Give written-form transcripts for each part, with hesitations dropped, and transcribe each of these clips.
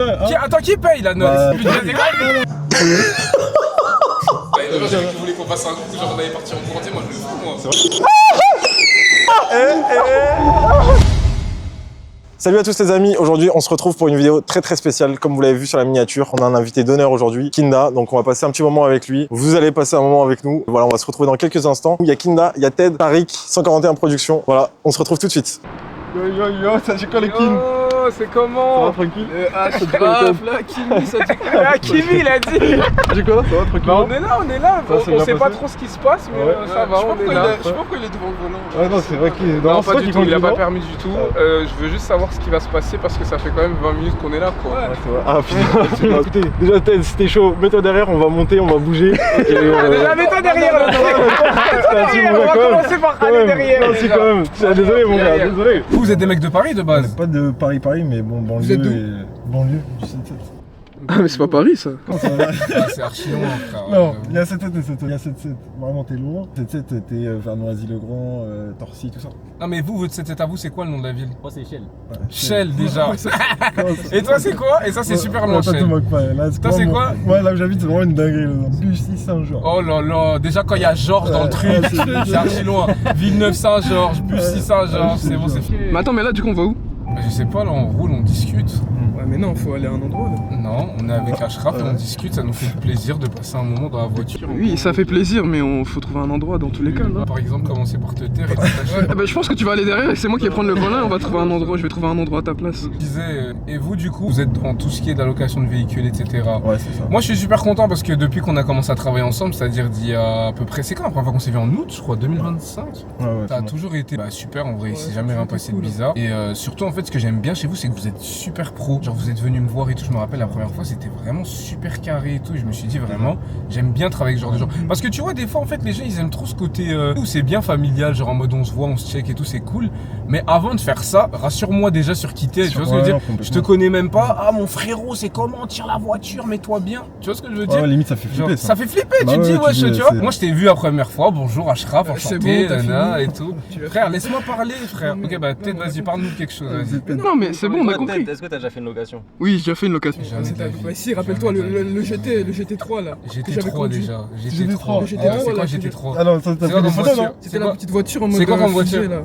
Attends, qui paye la note? Bah, Je voulais qu'on fasse un coup, genre on allait partir en courant, moi je le fais moi. Salut à tous les amis, aujourd'hui on se retrouve pour une vidéo très spéciale. Comme vous l'avez vu sur la miniature, on a un invité d'honneur aujourd'hui, Kinda, donc on va passer un petit moment avec lui. Vous allez passer un moment avec nous. Voilà, on va se retrouver dans quelques instants. Il y a Kinda, il y a Ted, Tariq, 141 Productions. Voilà, on se retrouve tout de suite. Yo, ça dit quoi les Kin? Oh, c'est comment? Ça va tranquille? Ashraf, là, Kimi, ça dit quoi? Ah, Kimi, il a dit! Ça dit quoi? Ça va tranquille? Bah, on est là, Ça, c'est on bien sait pas passé. trop ce qui se passe, mais Ouais. ça va, on est là. Je sais pas pourquoi il est devant le volant. Ouais, non, c'est vrai qu'il est Non, dans pas du tout, il a pas permis du tout. Je veux juste savoir ce qui va se passer parce que ça fait quand même 20 minutes qu'on est là, quoi. Ouais, c'est vrai. Ah putain, écoutez, déjà Ted, c'était chaud. Mets-toi derrière, on va monter, on va bouger. Déjà, mets-toi derrière, là! On va commencer par aller derrière! Non, si, quand même. Désolé, mon gars, désolé. Vous êtes des mecs de Paris de base? Pas de Paris, mais bon, banlieue. Vous êtes d'où? Banlieue du 7-7. Ah, mais c'est pas Paris ça. Comment ça va? C'est archi loin, frère. Non, il y a 7-7 et 7-7. Il y a 7-7. Vraiment, t'es loin. 7-7, t'es vers Noisy-le-Grand, Torcy, tout ça. Non, mais vous, votre 7 à vous, c'est quoi le nom de la ville? Moi c'est Shell. Ouais, Shell, déjà. Comment ça- Et toi, c'est quoi? Et ça, c'est super loin, Toi, te Shell. moque pas. Là, Toi, c'est quoi? Ouais, là où j'habite, c'est vraiment une dinguerie. Bussy Saint-Georges. Oh là là, déjà quand il y a Georges dans le truc, c'est archi loin. Villeneuve-Saint-Georges, Bussy-Saint-Georges, c'est bon, c'est fini. Mais attends, mais là du coup on va où? Je sais pas, là on roule, on discute. Ouais, mais non, faut aller à un endroit là. Non, on est avec Ashraf et on discute, ça nous fait plaisir de passer un moment dans la voiture. Oui, ça fait plaisir, mais faut trouver un endroit dans tous les cas là. Par exemple, commencer par te taire et t'attacher. Ah bah, je pense que tu vas aller derrière et c'est moi qui vais prendre le volant et on va trouver un endroit. Je vais trouver un endroit à ta place. Je disais, et vous du coup, vous êtes dans tout ce qui est de la location de véhicules, etc. Ouais, c'est ça. Moi je suis super content parce que depuis qu'on a commencé à travailler ensemble, c'est-à-dire d'il y a à peu près, c'est quand la première fois qu'on s'est vu en août, je crois, 2025. Ouais, Ça a c'est bon. toujours été super en vrai, il s'est Ouais, jamais rien c'était passé de cool. bizarre. Et surtout en fait ce que j'aime bien chez vous c'est que vous êtes super pro. Genre vous êtes venu me voir et tout, je me rappelle la première fois c'était vraiment super carré et tout. Je me suis dit vraiment j'aime bien travailler avec ce genre de gens. Parce que tu vois des fois en fait les gens ils aiment trop ce côté où c'est bien familial, genre en mode on se voit, on se check et tout, c'est cool. Mais avant de faire ça, rassure-moi déjà sur qui t'es, tu vois ce que je veux dire? Je te connais même pas, ah mon frérot c'est comment, tire la voiture, mets-toi bien. Tu vois ce que je veux dire? Ouais, limite, ça fait flipper. Genre, ça fait flipper, Bah tu te dis, ouais, wesh, tu dis, tu vois. c'est- Moi, je t'ai vu la première fois, bonjour Ashraf, C'est enchanté, bon, t'as nana, fini. et tout. Tu vas Frère, finir. laisse-moi parler, frère. Ok, bah, peut-être, vas-y, parle-nous de quelque chose, vas-y. Non, mais c'est bon, on a compris. Est-ce que t'as déjà fait une location? Oui, j'ai déjà fait une location. Jamais de la vie. Bah, si, rappelle-toi le GT3 là. que J'étais j'avais 3 conduit. déjà. GT3. J'étais 3. GT3, C'est quoi là, j'étais que 3? Ah non, ça t'a C'est fait quoi des comme photos, voiture? non? C'était la petite voiture en mode C'est quoi comme fusée, voiture? là.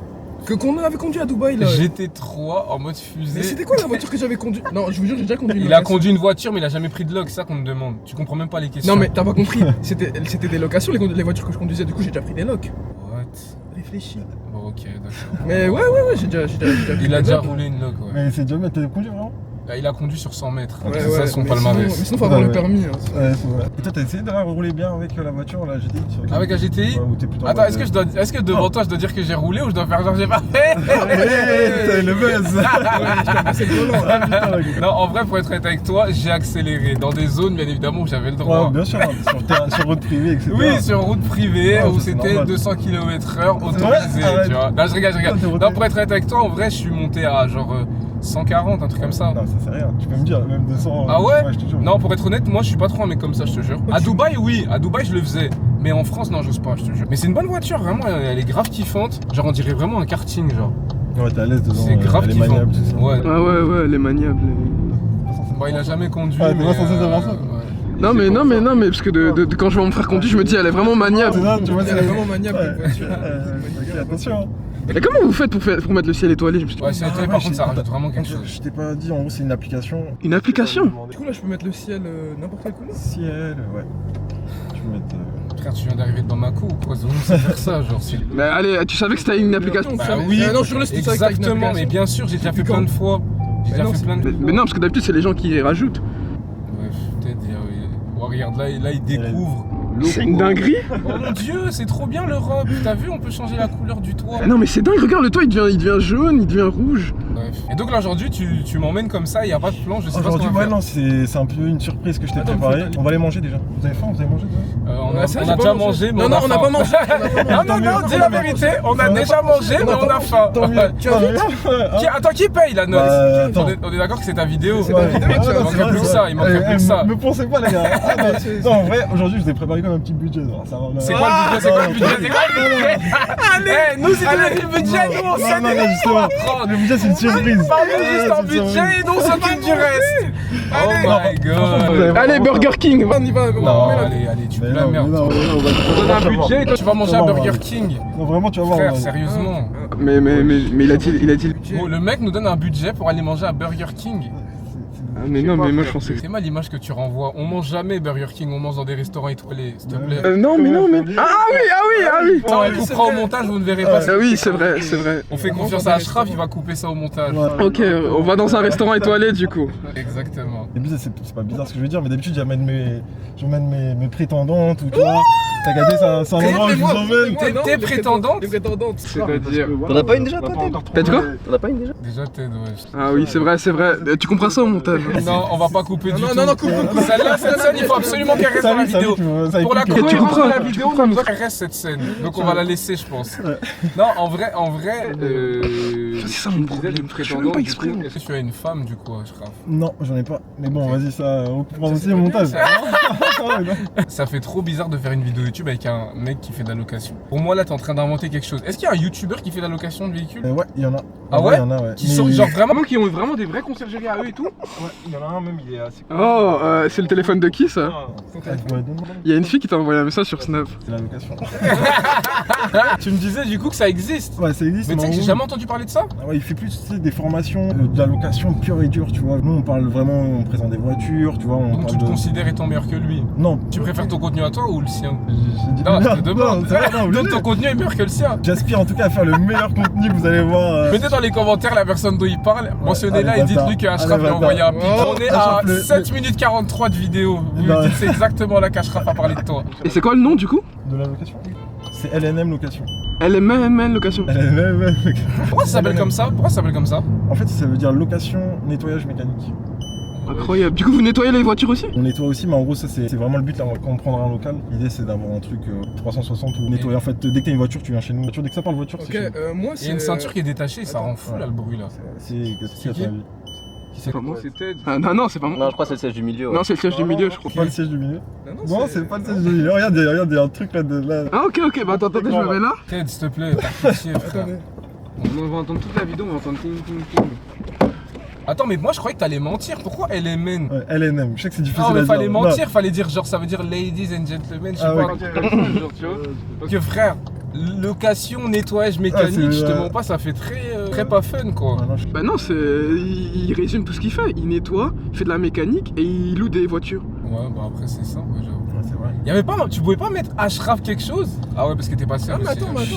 Qu'on avait conduit à Dubaï là. J'étais 3 en mode Mais fusée. c'était quoi la voiture que j'avais conduite? Non, je vous jure, j'ai déjà conduit. Il a conduit une voiture, mais il a jamais pris de log, c'est ça qu'on me demande. Tu comprends même pas les questions. Non, mais t'as pas compris. C'était des locations, les voitures que je conduisais. Du coup, j'ai déjà pris des locs. What? Réfléchis. Bon, ok, d'accord. Mais ouais, j'ai déjà pris Il a des déjà locs. roulé une log, ouais. Mais c'est déjà, mais t'as conduit vraiment? Il a conduit sur 100 mètres. Ouais, C'est ça son mais palmarès. sinon, faut avoir le permis. Hein. Ouais, faut vrai. Et toi, t'as essayé de rouler bien avec la voiture, la GTI? Avec la GTI? Ouais, ou t'es plutôt en Attends, mode, est-ce que devant toi je dois dire que j'ai roulé ou je dois faire genre j'ai pas fait? Hey, le buzz! C'est le volant. Ah, putain, ok. Non, en vrai, pour être honnête avec toi, j'ai accéléré dans des zones, bien évidemment, où j'avais le droit. Ouais, bien sûr, sur route privée, etc. Oui, sur route privée, Ouais, où ça, c'est c'était normal. 200 km/h autorisé, Arrête. tu vois. Non, je regarde. T'es routier. Non, pour être honnête avec toi, en vrai, je suis monté à genre 140, un truc comme ça. Non, ça c'est rien. Tu peux me dire, même 200. Ah ouais? Je te jure. Non, pour être honnête, moi, je suis pas trop un mec comme ça, je te jure. À Dubaï, oui, à Dubaï, je le faisais. Mais en France, non, j'ose pas, je te jure. Mais c'est une bonne voiture, vraiment, elle est grave kiffante. Genre, on dirait vraiment un karting, genre. Ouais, t'es à l'aise dedans. C'est grave elle est kiffant. maniable, tout ça. Ouais. Ah ouais, elle est maniable. Bon, il a jamais conduit. Ah, t'es mais, pas censé savoir ça. ouais. Non mais parce que parce que quand je vois mon frère conduire, je me dis elle est vraiment maniable. C'est ça, tu vois, Elle est vraiment maniable Ouais. cette voiture. Ok, attention. hein. Mais comment vous faites pour mettre le ciel étoilé? Je me suis dit, Ouais, c'est Ah, par ouais, contre, ça je- rajoute vraiment quelque Je chose. t'ai pas dit, en gros, c'est une application. une application? Du coup là je peux mettre le ciel n'importe quelle couleur? Ciel, ouais. Tu peux mettre. Frère, tu viens d'arriver dans ma cour ou quoi? On sait faire ça, genre. c'est- Mais allez, tu savais que c'était une application? Bah oui, Non, je laisse tout ça avec une exactement, mais application. bien sûr, j'ai déjà fait plein de fois. J'ai Mais déjà non, fait plein de fois. Mais non, parce que d'habitude c'est les gens qui rajoutent. Bref, peut-être dire. Oh, regarde, là, il découvre. C'est une dinguerie. Oh mon dieu, c'est trop bien l'Europe. T'as vu, on peut changer la couleur du toit. Non mais c'est dingue, regarde le toit il devient jaune, il devient rouge. Bref. Et donc là aujourd'hui, tu m'emmènes comme ça, il n'y a pas de plan, je sais pas ce Aujourd'hui, qu'on va ouais, faire. non, c'est un peu une surprise que je t'ai Attends, préparée. faut- On va aller manger déjà. Vous avez faim? Vous avez mangé déjà? On a, Ouais, c'est vrai, on a j'ai déjà pas mangé, mais Non, non, on n'a faim. pas mangé. Non, dis la vérité, on a déjà mangé, mais on a faim. Tant mieux. Tu as vu? Attends, qui paye la note? Bah, attends. On est d'accord que c'est ta vidéo. C'est ta vidéo, Il tu vois, manquerait plus que ça, il manquerait plus que ça. Me pensez pas, les gars. Ah, non, en vrai, aujourd'hui, je vous ai préparé comme un petit budget. Ça va, C'est quoi le budget? C'est quoi le budget? C'est quoi le budget? Allez, nous c'est le budget, nous on sait non, justement. Le budget, c'est le tirage. surprise. Parlez juste en budget et non s'occupe du reste. Oh my god. Allez, Burger King, on y va. Non, allez, tu Mais fous la non, merde. mais non, On donne un budget et toi tu vas manger à Burger King. Non, vraiment, tu vas voir. Frère, ouais. sérieusement. Mais il a dit. Oh, le mec nous donne un budget pour aller manger à Burger King. Ah, mais non, mais moi je pensais que. C'est mal l'image que tu renvoies. On mange jamais Burger King, on mange dans des restaurants étoilés, s'il te plaît. Non, mais. Ah oui. Ça, on coupera au montage, vous ne verrez pas. Ah oui, c'est vrai. On fait confiance à Ashraf, il va couper ça au montage. Ouais. Ok, on va dans un restaurant étoilé du coup. Exactement. Et puis, c'est pas bizarre ce que je veux dire, mais d'habitude, j'amène mes prétendantes ou toi. T'as regardé, c'est un endroit où je vous emmène. T'es prétendante? C'est-à-dire. T'en as pas une déjà, toi, T'as dit quoi? T'en as pas une déjà? Déjà, Ted, ouais. Ah oui, c'est vrai. Tu comprends ça au montage? Non, on va pas couper du tout. non, coupe. Celle-là, cette scène, il faut absolument qu'elle reste dans la vidéo. Pour la Tu cohérence comprends, de la tu vidéo, on a besoin qu'elle reste cette scène. Donc on va la laisser, je pense. Non, en vrai, C'est ça mon problème. Je fais même pas exprès. Est-ce que tu as une femme du coup, Ashraf? Non, j'en ai pas. Mais bon, vas-y, ça, on comprend aussi le montage. Ça fait trop bizarre de faire une vidéo YouTube avec un mec qui fait de la location. Pour moi, là, t'es en train d'inventer quelque chose. Est-ce qu'il y a un YouTuber qui fait de la location de véhicules? Ouais, il y en a. Ah ouais? Il y en a, ouais. Qui sont genre vraiment Qui ont vraiment des vraies conciergeries à eux et tout? Ouais, il y en a un même, il est assez. Oh, c'est le téléphone de qui ça? Il y a une fille qui t'a envoyé un message sur Snap. C'est la location. Tu me disais du coup que ça existe. Ouais, ça existe. Mais tu sais en que j'ai gros, jamais entendu parler de ça. ah ouais, il fait plus tu sais, des formations de la location pure et dure, tu vois. Nous, on parle vraiment, on présente des voitures, tu vois. On Donc parle tu te de... considères étant meilleur que lui. Non. Tu préfères ton contenu à toi ou le sien? J'ai dit- Non, je te demande. Non, c'est vrai, non, Donc obligé. ton contenu est meilleur que le sien. J'aspire en tout cas à faire le meilleur contenu, vous allez voir. Mettez dans les commentaires la personne dont il parle, mentionnez-la allez, et dites-lui que bâtard. Ashraf lui a Allez, envoyé un bâtard. pic. Oh, On est à Ashraf, 7 minutes 43 de vidéo. Vous Non. lui dites c'est exactement là qu'Ashraf a parlé de toi. Et c'est quoi le nom du coup? De la location. C'est LNM Location. LMN location. LNM Location. Pourquoi ça s'appelle comme ça? Pourquoi ça s'appelle comme ça? En fait, ça veut dire location, nettoyage mécanique. Incroyable. Du coup, vous nettoyez les voitures aussi? On nettoie aussi, mais en gros, ça c'est vraiment le but là. Quand on prendra un local, l'idée c'est d'avoir un truc 360 où nettoyer. En fait, dès que t'as une voiture, tu viens chez nous. Dès que ça parle voiture, c'est chez nous. Moi Il y a une ceinture qui est détachée, ça rend fou là le bruit là. C'est qui à ton avis? C'est pas moi, c'est Ted. Ah, non, c'est pas moi. Non, je crois que c'est le siège du milieu. Non, c'est le siège du milieu, je crois. C'est pas le siège du milieu? Non, c'est pas le siège du milieu. Regarde, il y a un truc là. Ah, ok, bah attendez, je me mets là. Ted, s'il te plaît, par pitié, frère. On va entendre toute la vidéo, on va entendre ting ting ting. Attends, mais moi je croyais que t'allais mentir. Pourquoi LMN? Ouais, LNM, je sais que c'est difficile Non, mais à dire. fallait mentir, fallait dire genre ça veut dire ladies and gentlemen, je sais Ah pas. ouais. Genre, tu vois. Parce que frère, location, nettoyage mécanique, c'est- je te mens pas, ça fait très pas fun quoi. Ah, non, Bah non, il résume tout ce qu'il fait. Il nettoie, il fait de la mécanique et il loue des voitures. Ouais, bah après c'est simple, j'avoue. ouais, c'est vrai. Y'avait pas, tu pouvais pas mettre Ashraf quelque chose? Ah ouais, parce que t'es passé à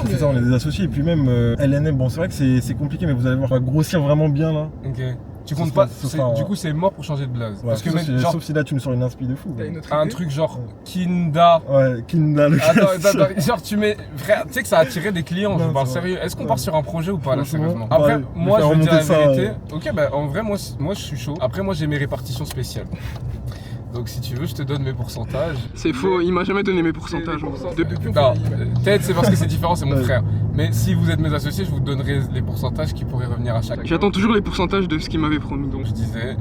C'est ça, on est des associés. Et puis même LNM, bon, c'est vrai que c'est compliqué, mais vous allez voir, on va grossir vraiment bien là. Ok. Tu Ce comptes sera- pas, ce sera- du coup c'est mort pour changer de blaze. Ouais, Parce que sauf, même, genre, sauf si là tu nous sors une inspi de fou. Ouais, un truc genre Kinda. Kinda Attends, Location. genre tu mets. Frère, tu sais que ça a attiré des clients, je Non, parle c'est vrai. sérieux. Est-ce qu'on Ouais. part sur un projet ou pas là, Franchement, sérieusement? pareil, Après, je moi vais je faire vais dire la remonter ça, vérité. Ok, bah en vrai, moi je suis chaud. Après, moi j'ai mes répartitions spéciales. Donc si tu veux, je te donne mes pourcentages. C'est faux, il m'a jamais donné mes pourcentages. Non, Ted, c'est parce que c'est différent, c'est mon Ouais. frère. Mais si vous êtes mes associés, je vous donnerai les pourcentages qui pourraient revenir à chaque. J'attends toujours les pourcentages de ce qu'il m'avait promis. Donc je disais,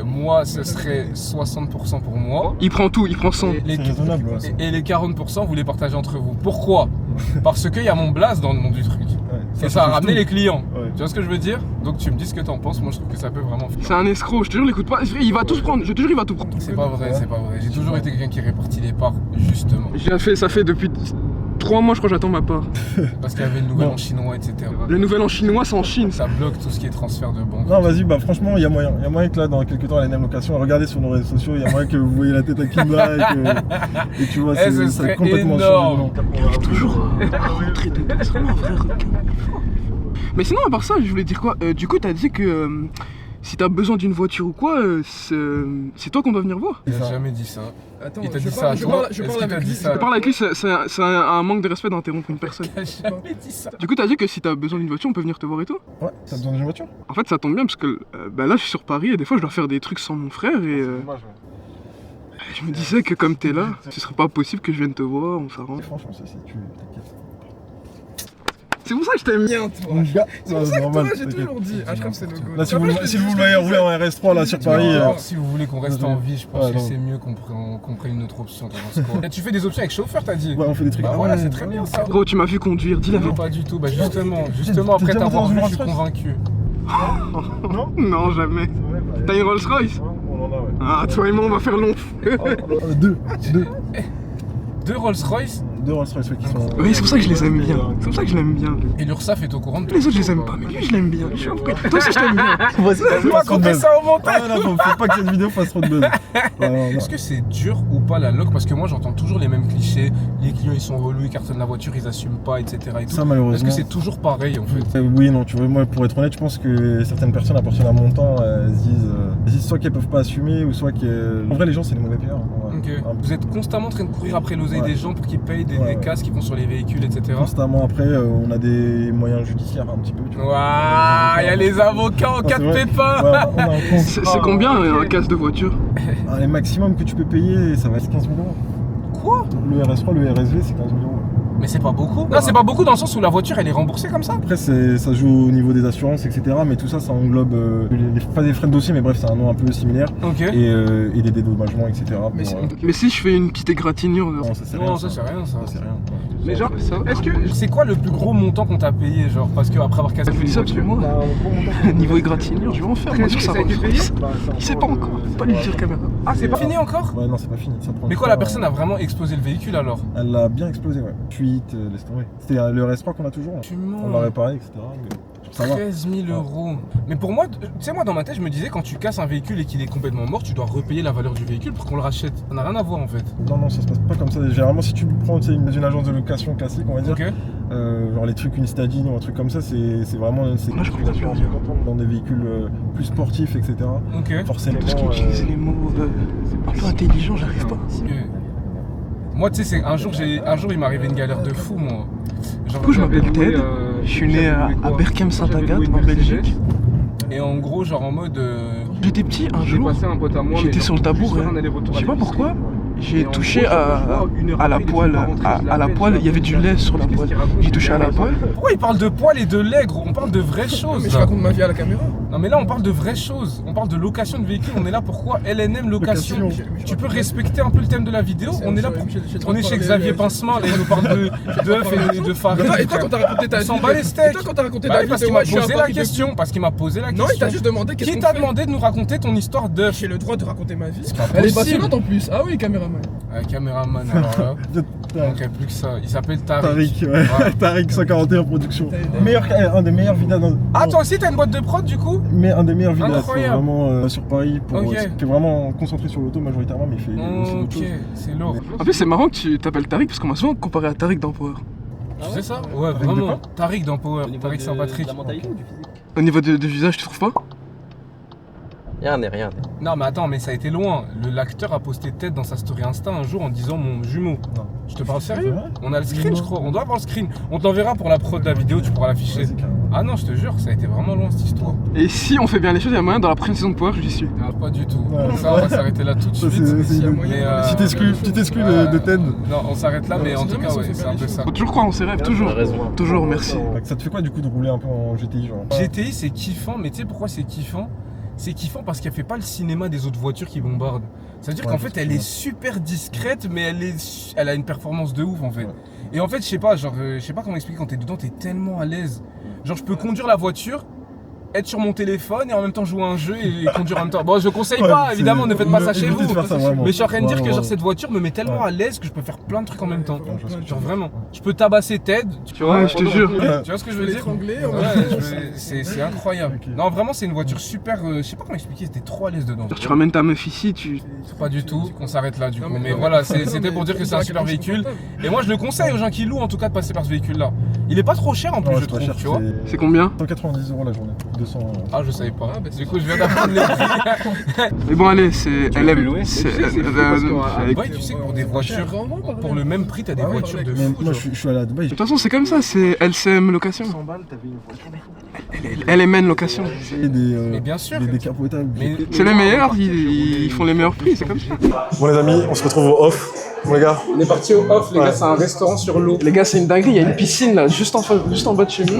moi ce serait 60% pour moi. Il prend tout, il prend 100. Les- C'est raisonnable, ouais. et les 40%, vous les partagez entre vous. Pourquoi? Parce qu'il y a mon blaze dans le nom du truc. Ouais, Et ça a change ramené tout. les clients. Ouais. Tu vois ce que je veux dire? Donc tu me dis ce que t'en penses, moi je trouve que ça peut vraiment faire. C'est un escroc, je te jure, l'écoute pas. Il va tout se prendre, je te jure, il va tout prendre. C'est pas vrai, c'est pas vrai. J'ai toujours été quelqu'un qui répartit les parts, justement. Ça fait depuis 3 mois, je crois, j'attends ma part. Parce qu'il y avait une nouvelle Bon. en chinois, etc. Le nouvel en chinois, c'est en Chine. Ça bloque tout ce qui est transfert de banque. Non, vas-y, bah franchement, il y a moyen. Il y a moyen que là, dans quelques temps, LNM Location, regardez sur nos réseaux sociaux, il y a moyen que vous voyez la tête à Kinda et tu vois, Eh, ce ça a serait complètement énorme. changé. Toujours rentrer dedans, c'est vraiment un vrai requin. Mais sinon, à part ça, je voulais dire quoi? Du coup, t'as dit que si t'as besoin d'une voiture ou quoi, c'est toi qu'on doit venir voir. Il a ça. jamais dit ça. Attends, Il t'a je dit ça parle- à je toi? parle- je Est-ce parle qu'il t'a avec dit lui. ça? Je parle avec lui, c'est un manque de respect d'interrompre une personne. Il a jamais dit ça. Du coup, t'as dit que si t'as besoin d'une voiture, on peut venir te voir et tout. Ouais, t'as besoin d'une voiture? En fait, ça tombe bien parce que bah là, je suis sur Paris et des fois, je dois faire des trucs sans mon frère et je me disais que comme t'es là, ce serait pas possible que je vienne te voir, on s'arrange. Franchement, ça, si tu t'inquiète. C'est pour ça que je t'aime bien. Bien, toi. C'est pour ça que toi, j'ai toujours dit. Ashraf, c'est le go. Là, si vous voulez rouler en RS3 là sur Paris, Alors, si vous voulez qu'on reste en vie, je pense Ouais, que non. c'est mieux qu'on prenne une autre option. T'en penses quoi? Et tu fais des options avec chauffeur, t'as dit? ouais, on fait des trucs. Bah Ah voilà, ouais, c'est très bien ça. Gros, tu m'as vu conduire, dis la Non, vérité. pas du tout. Bah justement, T'es après déjà t'avoir monté vu, dans je suis une convaincu. Non? Non, jamais. T'as une Rolls Royce? On en a, ouais. Ah, toi et moi, on va faire long. Deux. Deux Rolls-Royce Deux Rolls-Royce qui sont. Oui, c'est pour ça que je les aime bien. C'est pour ça que je l'aime bien. et l'URSSAF est au courant de tout. Les autres, je les aime pas, mais lui, je l'aime bien. Je suis un vrai. Toi aussi, je t'aime bien. Faut pas compter ça au montage. Ah non, faut pas que cette vidéo fasse trop de buzz. Ouais, non, Est-ce que c'est dur ou pas la loc? Parce que moi j'entends toujours les mêmes clichés. Les clients ils sont relous, ils cartonnent la voiture, ils assument pas, etc. Et tout. Ça, Est-ce malheureusement. que c'est toujours pareil en fait? Oui, non, tu vois, moi pour être honnête, je pense que certaines personnes à partir d'un montant se disent soit qu'elles peuvent pas assumer ou soit que. En vrai, les gens, c'est les mauvais payeurs. Ouais. Ok. Un peu. Vous êtes constamment en train de courir après l'oseille Ouais. des gens pour qu'ils payent des Ouais. casques qui vont sur les véhicules, etc. Constamment après, on a des moyens judiciaires un petit peu. Tu vois. Waouh, il y a les avocats en Ah, cas c'est de vrai. pépin. Ouais, on a un compte. C'est combien un casse de voiture? Ah, les maximums que tu peux payer, ça va être 15 000 euros. Quoi? Le RS3, le RSV, c'est 15 000 euros. Mais c'est pas beaucoup. Non, c'est pas beaucoup dans le sens où la voiture elle est remboursée comme ça. Après, ça joue au niveau des assurances, etc. Mais tout ça, ça englobe pas des frais de dossier, mais bref, c'est un nom un peu similaire. Ok. Et les dédommagements, etc. Mais pour, c'est- Mais si je fais une petite égratignure. Non, ça c'est rien. Non, ça c'est rien ça. Ça, c'est rien. Mais genre, Ça, est-ce que c'est quoi le plus gros montant qu'on t'a payé genre parce que après avoir cassé Je vous dis ça parce que moi, niveau égratignure, je vais en faire moi sur sa Rolls Royce. Il sait pas encore, faut pas lui dire caméra. Ah, c'est pas fini encore? Ouais, non, c'est pas fini. Ça prend Mais du quoi, temps, la personne a vraiment explosé le véhicule alors? Elle l'a bien explosé, ouais. Fuite, laisse tomber. C'était le RS3 qu'on a toujours. Là. Tu On mens. l'a réparé, etc. Mais ça va. 13 000 euros. Mais pour moi, tu sais, moi dans ma tête, je me disais quand tu casses un véhicule et qu'il est complètement mort, tu dois repayer la valeur du véhicule pour qu'on le rachète. Ça n'a rien à voir en fait. Non, non, ça se passe pas comme ça. Généralement, si tu prends tu sais, une agence de location classique, on va dire, Ok. genre les trucs Unistadine ou un truc comme ça, c'est vraiment Là, je comprends plus. dans des véhicules plus sportifs, etc. Ok. Forcément. Parce qu'il utilise les mots un peu intelligents, j'arrive pas. Ok. Moi, tu sais, un jour, il m'est arrivé une galère de fou, moi. Genre, Du coup, je m'appelle j'avais loué, Ted. Je suis né à Berkem-Saint-Agathe, en Belgique. Et en gros, genre en mode. J'étais petit un jour, un pote à moi. j'étais sur le tabouret. Je sais pas pourquoi. J'ai touché à la poêle, à la poêle, il y avait du lait sur la poêle. J'ai touché à la poêle. Pourquoi il parle de poils et de lait, gros? On parle de vraies choses. Mais je là. raconte ma vie à la caméra. Non, mais là, on parle de vraies choses. On parle de location de véhicule. On est là pourquoi LNM location. Location. Tu peux respecter un peu le thème de la vidéo. On est là pour. On est chez Xavier Pincemin, là, il nous parle d'œufs et de farine. Et toi, quand t'as raconté ta On vie. s'en bat les Et steaks. toi, quand t'as raconté Bah ta oui, vie, parce de qu'il moi, m'a je suis un posé la papier de- question. Parce qu'il m'a posé la question. Non, il t'a juste demandé qu'est-ce Qui qu'on t'a fait. demandé de nous raconter ton histoire d'œuf? J'ai le droit de raconter ma vie. pas Elle est possible. passionnante en plus. Ah oui, caméraman. Caméraman, alors là. Il manquait plus que ça. Il s'appelle Tariq. Tariq, ouais. Voilà. Tariq 141 production. Un des meilleurs vidéastes. Ah, toi aussi, t'as une boîte de prod du coup? Mais un des meilleurs vidéastes, Incroyable. vraiment sur Paris, Ok. qui est vraiment concentré sur l'auto majoritairement, mais il fait aussi d'autres Ok, choses. c'est lourd. En plus, c'est marrant que tu t'appelles Tariq parce qu'on m'a souvent comparé à Tariq dans Power. Tu sais ça? Ouais, Tariq de vraiment. quoi Tariq dans Power. Tariq Saint-Patrick. Au niveau de visage, tu trouves pas? Rien n'est rien. Non, mais attends, mais ça a été loin. L'acteur a posté tête dans sa story Insta un jour en disant mon jumeau. Non. Je te parle C'est sérieux? vrai On a le screen, je crois. On doit avoir le screen. On te l'enverra pour la prod de la vidéo, tu pourras l'afficher. Vas-y, carrément. Ah non, je te jure, ça a été vraiment loin cette histoire. Et si on fait bien les choses, il y a moyen dans la prochaine saison de Power, j'y suis. Ah, pas du tout. Ouais. Ça, on va s'arrêter là tout de Ça, suite. c'est y a une moyen. Mais, petite exclue de Ted. Non, on s'arrête là, mais en tout cas, ouais, c'est un peu ça. Faut toujours croire en ses rêves, toujours. T'as raison. Toujours, merci. Ça te fait quoi du coup de rouler un peu en GTI genre GTI, c'est kiffant, mais tu sais pourquoi c'est kiffant? C'est kiffant parce qu'elle fait pas le cinéma des autres voitures qui bombardent. Ça veut dire Ouais, qu'en je fait, sais elle bien. est super discrète, mais elle a une performance de ouf en fait. Ouais. Et en fait, je sais pas, genre, je sais pas comment expliquer, quand t'es dedans, t'es tellement à l'aise. Genre, je peux conduire la voiture, être sur mon téléphone et en même temps jouer à un jeu et conduire en même temps. Bon, je conseille pas, Ouais, évidemment, c'est- ne faites pas ça chez évitez vous. de faire ça, vraiment. Mais je suis en train de dire que Vraiment, genre cette voiture me met tellement Ouais. à l'aise que je peux faire plein de trucs en même temps. Ouais, je vois ce que tu Genre veux dire. vraiment, je peux tabasser Ted. Tu Ouais, je te jure. Tu vois ce que je Je veux vais dire? l'étrangler. Ouais, c'est incroyable. Ok. Non, vraiment, c'est une voiture super. Je sais pas comment expliquer, c'était trop à l'aise dedans. Tu ramènes ta meuf ici, tu. Pas du tout, qu'on s'arrête là du Non, coup. mais- Mais non, voilà, mais- non, c'était mais pour dire que tu c'est un me super diras que je suis véhicule. Et moi, je le conseille aux gens qui louent en tout cas de passer par ce véhicule-là. Il est pas trop cher en plus, Non, je c'est pas trouve, cher, tu vois. C'est combien? 190 € la journée. 200 €. Ah, je savais pas. Ah, bah, Du coup, je viens d'apprendre les prix. Mais bon, allez, c'est. Tu Elle veux aime. louer? C'est. Ouais, tu sais que pour des voitures, pour le même prix, t'as des Ah ouais, voitures de Mais fou. moi genre. je suis allé à Dubaï. De toute façon, c'est comme ça, c'est LCM location. LMN location. J'ai des Mais bien sûr. des décapotables. Mais C'est les meilleurs, ils font les meilleurs prix, c'est comme ça. Bon les amis, on se retrouve au off. Mon gars. On est parti au off, les Ouais. gars, c'est un restaurant sur l'eau. Les gars, c'est une dinguerie, il y a une piscine là, juste en bas de chez nous.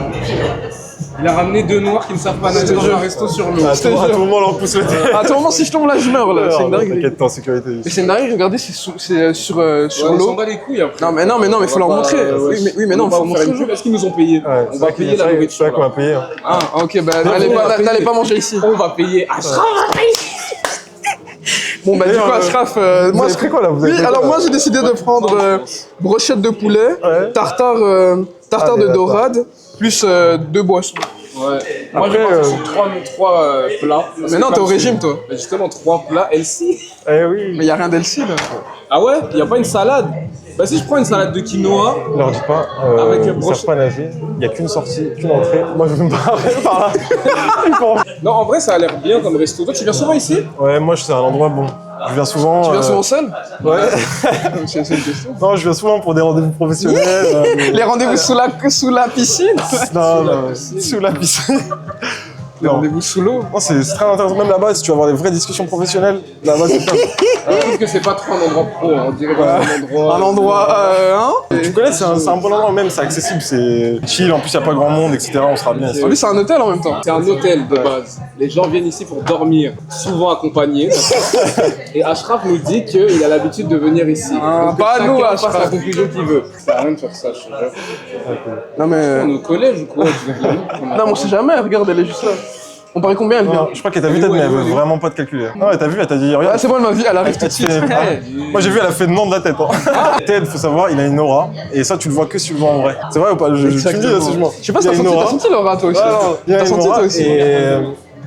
Il a ramené 2 noirs qui ne savent pas nager dans un resto sur l'eau. À tout moment, là, on pousse le thé. À tout moment, si je tombe là, je meurs là, c'est une dinguerie. T'inquiète, t'es en sécurité. Mais c'est une dinguerie, regardez, c'est sur On s'en l'eau. bat les couilles après. Non, mais faut leur montrer. Oui, mais non, faut montrer. Est-ce qu'ils nous ont payé? Ouais, On va payer la C'est nourriture. vrai qu'on va payer. Hein. Ah, ok, bah n'allez pas manger ici. On va payer. Bon, bah du coup, D'ailleurs, Ashraf, Vous moi, avez pris quoi là? Vous avez oui, pris quoi, alors là moi j'ai décidé de prendre brochette de poulet, Ouais. tartare Ah, de mais dorade, plus 2 boissons. Ouais. Moi, Après, j'ai pensé sur 3 plats. Parce Mais que non, t'es comme au régime, toi. Bah, justement, 3 plats, LC. Eh oui. Mais y a rien d'Elsie là. Ah ouais? Y a pas une salade? Bah si je prends une salade de quinoa, Leur dis pas, Avec ils broche- savent pas nager, il n'y a qu'une sortie, qu'une entrée. Moi je veux me barrer par là. Ils font- non en vrai ça a l'air bien comme resto. Toi tu viens souvent ici? Ouais, moi c'est un endroit bon. Je viens souvent. Tu viens souvent seul? Ouais. C'est une question. Non, je viens souvent pour des rendez-vous professionnels. Les rendez-vous sous la piscine? Non, sous la piscine. Les Non. rendez-vous sous l'eau? Non, c'est très intéressant. Même là-bas, si tu veux avoir des vraies discussions professionnelles, là-bas c'est top. Je trouve que c'est pas trop un endroit pro, hein. On dirait pas un endroit. Un endroit, hein? Tu connais, c'est un bon endroit même, c'est accessible, c'est chill. En plus, il n'y a pas grand monde, etc. On sera bien ici. En plus, c'est un hôtel en même temps. C'est un hôtel de base. Les gens viennent ici pour dormir, souvent accompagnés. Et Ashraf nous dit qu'il a l'habitude de venir ici. Ah, Donc, pas chacun nous, fasse Ashraf. la conclusion qu'il veut. Ça sert à rien de faire ça, je te jure. Non, mais. On est au collège ou quoi? Tu viens de nous, Non, mais on sait jamais, regarde, elle est juste là. On paraît combien elle vient? Non, je crois qu'elle t'a vu tête, mais elle veut vraiment pas te calculer. Non, elle t'a vu, elle t'a dit Ah, regarde. c'est bon, elle m'a vu, elle arrive tout de suite. Moi j'ai vu, elle a fait non de la tête. Hein. Ted, faut savoir, il a une aura, et ça tu le vois que si tu le vois en vrai. C'est vrai ou pas? Tu me dis là si je mens. Je sais pas si Il a une t'as aura. senti l'aura toi aussi. Ouais, non, il a T'as une senti aura, toi aussi.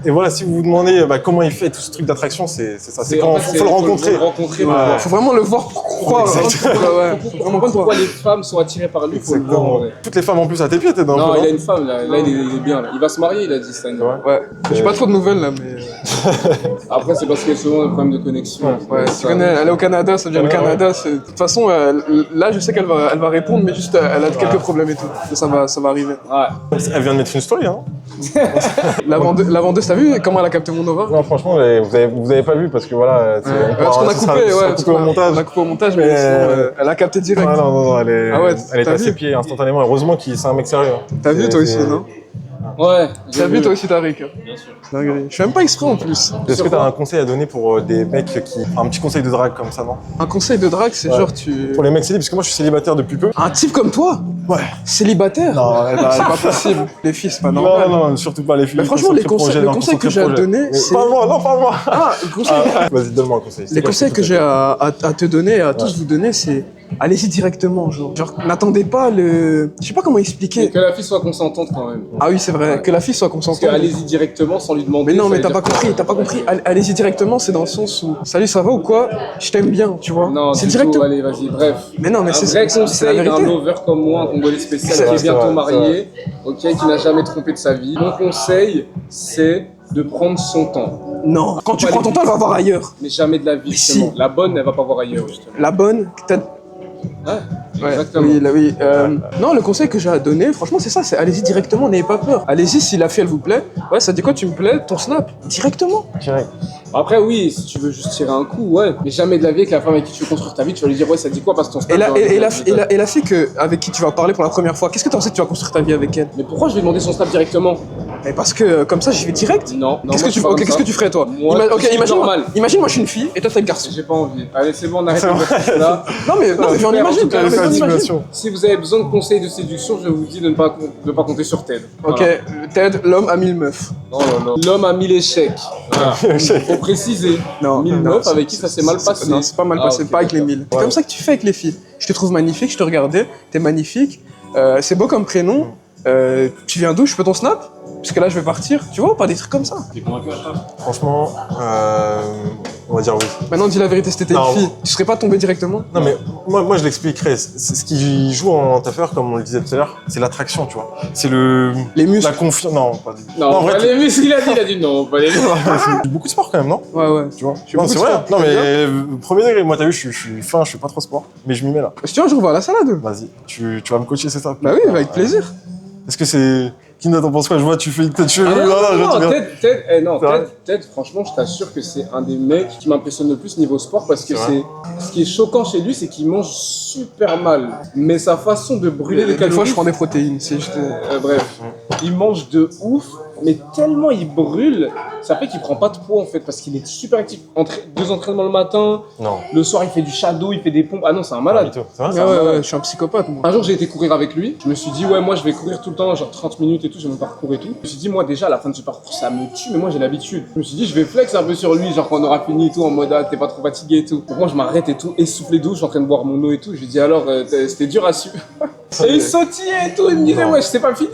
Et voilà, si vous vous demandez comment il fait tout ce truc d'attraction, c'est ça. C'est quand en fait, faut le rencontrer. Faut le rencontrer. Ouais. Faut vraiment le voir pour croire. hein. Ouais, faut vraiment Pourquoi croire. les femmes sont attirées par lui? Faut le voir, en vrai. Toutes les femmes en plus à tes pieds, Ted. Non, il a une femme là, il est bien là. Il va se marier, il a dit ça. Ouais, j'ai pas trop de nouvelles là, mais. Après, c'est parce qu'il y a souvent des problèmes de connexion. Ouais, tu connais, elle est au Canada, ça veut dire le Canada. De toute façon, là, je sais qu'elle va répondre, mais juste, elle a quelques problèmes et tout. Mais ça va arriver. Ouais. Elle vient de mettre une story, hein. La vendeuse, t'as vu comment elle a capté mon aura? Non, franchement, vous avez pas vu parce que voilà. Parce qu'on a coupé, ouais. Coupé au montage. On a coupé au montage, mais Mais- sinon, elle a capté direct. Ah non, elle est, Ah ouais, elle est t'as à vu ses pieds instantanément. Heureusement qu'il c'est un mec sérieux. Hein. T'as vu toi aussi, non? Ouais. T'as vu toi aussi, Tariq? Bien sûr. Je fais même pas exprès en plus. Est-ce que t'as un conseil à donner pour des mecs qui. Un petit conseil de drague comme ça, non? Un conseil de drague, c'est Ouais. genre tu. Pour les mecs célibataires, parce que moi je suis célibataire depuis peu. Un type comme toi? Ouais. Célibataire? Non, C'est pas possible. Les filles, c'est pas normal. non, surtout pas les filles. Mais franchement, le conseil que j'ai à te donner, c'est. Parle-moi, non, parle-moi. Ah, le conseil. Vas-y, donne-moi un conseil. Les conseils que j'ai à te donner et à tous vous donner, c'est allez-y directement, genre. N'attendez pas le. Je sais pas comment Et expliquer. que la fille soit consentante quand même. Ah oui, c'est vrai, que la fille soit Parce consentante. que allez-y directement sans lui demander. Mais non, ça mais veut t'as dire pas compris, t'as pas compris. Allez-y directement, c'est dans le sens où salut, ça va ou quoi? Je t'aime bien, tu vois. Non, C'est du direct. tout, allez, vas-y, bref. Mais non, mais Un c'est vrai c'est la conseil d'un vérité. lover comme moi, un Congolais spécial C'est qui vrai, est bientôt c'est vrai, marié, ok, qui n'a jamais trompé de sa vie. Mon conseil, c'est de prendre son temps. Non, quand tu prends ton temps, elle va voir ailleurs. Mais jamais de la vie, Mais justement. si. La bonne, elle va pas voir ailleurs, justement. La bonne, peut-être. Ouais, exactement. Oui. Non, le conseil que j'ai à donner, franchement, c'est ça, c'est allez-y directement, n'ayez pas peur. Allez-y, si la fille, elle vous plaît, ouais, ça dit quoi, tu me plais, ton snap, directement. Direct. Après, oui, si tu veux juste tirer un coup, ouais. Mais jamais de la vie avec la femme avec qui tu veux construire ta vie, tu vas lui dire, ouais, ça dit quoi, parce que ton Et snap, la fille avec qui tu vas parler pour la première fois, qu'est-ce que t'en sais que tu vas construire ta vie avec elle? Mais pourquoi je vais demander son snap directement? Mais parce que comme ça, j'y vais direct. Non. Qu'est-ce que tu fais? Ok, qu'est-ce que tu ferais toi? Moi, Ok, je suis normal. imagine, moi je suis une fille et toi t'es le garçon. J'ai pas envie. Allez, c'est bon, on arrête C'est de vrai. faire ça là. Non mais j'en super, en imagine. tout cas, mais c'est j'en la imagine. situation. Si vous avez besoin de conseils de séduction, je vous dis de ne pas compter sur Ted. Ok, Voilà. Ted, l'homme a 1000 meufs. Non. L'homme a 1000 échecs. Voilà. Faut préciser. Non, 1000 non, meufs avec qui ça s'est mal passé. Non, c'est pas mal passé, ok, pas avec les d'accord. 1000. C'est comme ça que tu fais avec les filles. Je te trouve magnifique, je te regardais, t'es magnifique, c'est beau comme prénom, tu viens d'où, je peux ton snap? Parce que là je vais partir, tu vois, ou pas des trucs comme ça. Franchement, on va dire oui. Maintenant dis la vérité, c'était une Non. fille, tu serais pas tombé directement? Non mais moi je l'expliquerai. C'est ce qui joue en ta faveur, comme on le disait tout à l'heure, c'est l'attraction, tu vois. C'est Les muscles. la confiance. Non, pas du tout. Non, en vrai, pas les muscles, il a dit non, pas les muscles. tu beaucoup de sport quand même, non? Ouais. Tu vois. fais Non, beaucoup c'est de vrai. sport. Non mais premier degré, moi t'as vu, je suis fin, je fais pas trop sport, mais je m'y mets là. Si tu veux, un jour on va à la salade. Vas-y, tu vas me coacher, c'est ça? Bah oui, avec plaisir. Est-ce que c'est Kinda, t'en penses quoi? Je vois, tu fais. Tu... Ah non, non, C'est Ted, franchement, je t'assure que c'est un des mecs qui m'impressionne le plus niveau sport parce que C'est vrai. ce qui est choquant chez lui, c'est qu'il mange super mal. Mais sa façon de brûler les Des fois, calories. je prends des protéines. C'est juste. Bref, il mange de ouf, mais tellement il brûle, ça fait qu'il prend pas de poids en fait parce qu'il est super actif. 2 entraînements le matin, Non. le soir il fait du shadow, il fait des pompes. Ah non, c'est un malade. C'est vrai, Ouais, ça? ouais, je suis un psychopathe, moi. Un jour j'ai été courir avec lui, je me suis dit ouais moi je vais courir tout le temps, genre 30 minutes et tout, j'ai mon parcours et tout. Je me suis dit moi déjà à la fin de ce parcours ça me tue mais moi j'ai l'habitude. Je me suis dit je vais flex un peu sur lui, genre quand on aura fini et tout en mode ah t'es pas trop fatigué et tout. Donc moi je m'arrête et tout, essoufflé d'eau, je suis en train de boire mon eau et tout. Je lui dis alors c'était dur à suivre. Et il sautillait et tout, il me disait ouais je sais pas finir.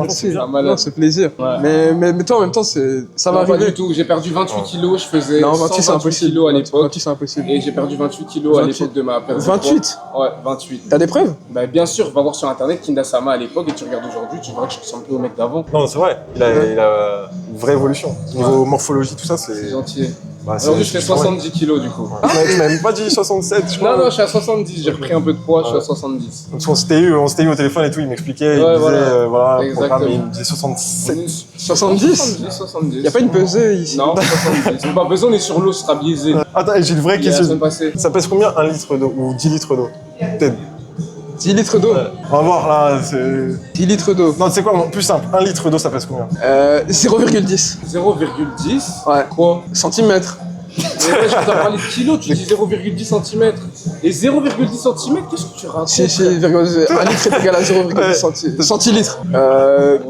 C'est un malade. non, c'est plaisir. Ouais. Mais toi, en même temps, ça va Non, pas arriver. du tout, j'ai perdu 28 kilos, je faisais Non, 28, c'est 128 impossible. kilos à l'époque. 28, c'est impossible. Et j'ai perdu 28 kilos à 28. l'époque de ma perte de poids. 28? Ouais, 28. T'as des preuves? Bah bien sûr, va voir sur internet Kinda Sama à l'époque et tu regardes aujourd'hui, tu verras que je ressemble plus au mec d'avant. Non, c'est vrai. Il a une vraie évolution. Niveau morphologie, tout ça, C'est c'est. gentil. Bah, Aujourd'hui je fais 70 kilos du coup. Tu m'as même pas dit 67, je crois. Non, non, je suis à 70, j'ai repris un peu de poids, je suis à 70. Parce qu'on s'était eu au téléphone et tout, il m'expliquait, il Ouais, disait, voilà. voilà, Exactement. programme, il me disait 67. 70? 70. Y'a pas une pesée ici? Non, 70. On pas besoin, on est sur l'eau, ce sera biaisé. Attends, j'ai une vraie Il y a la semaine question. passée. Ça pèse combien 1 litre d'eau ou 10 litres d'eau? Peut-être. 10 litres d'eau? On va voir là, c'est. 10 litres d'eau. Non, c'est quoi, non, plus simple, 1 litre d'eau ça pèse combien? 0,10. 0,10. Ouais. Quoi? Centimètres. Mais ouais, je t'ai parlé de kilos, tu dis 0,10 cm. Et 0,10 cm, qu'est-ce que tu racontes? Si, 1 litre est égal à 0,10 centilitres.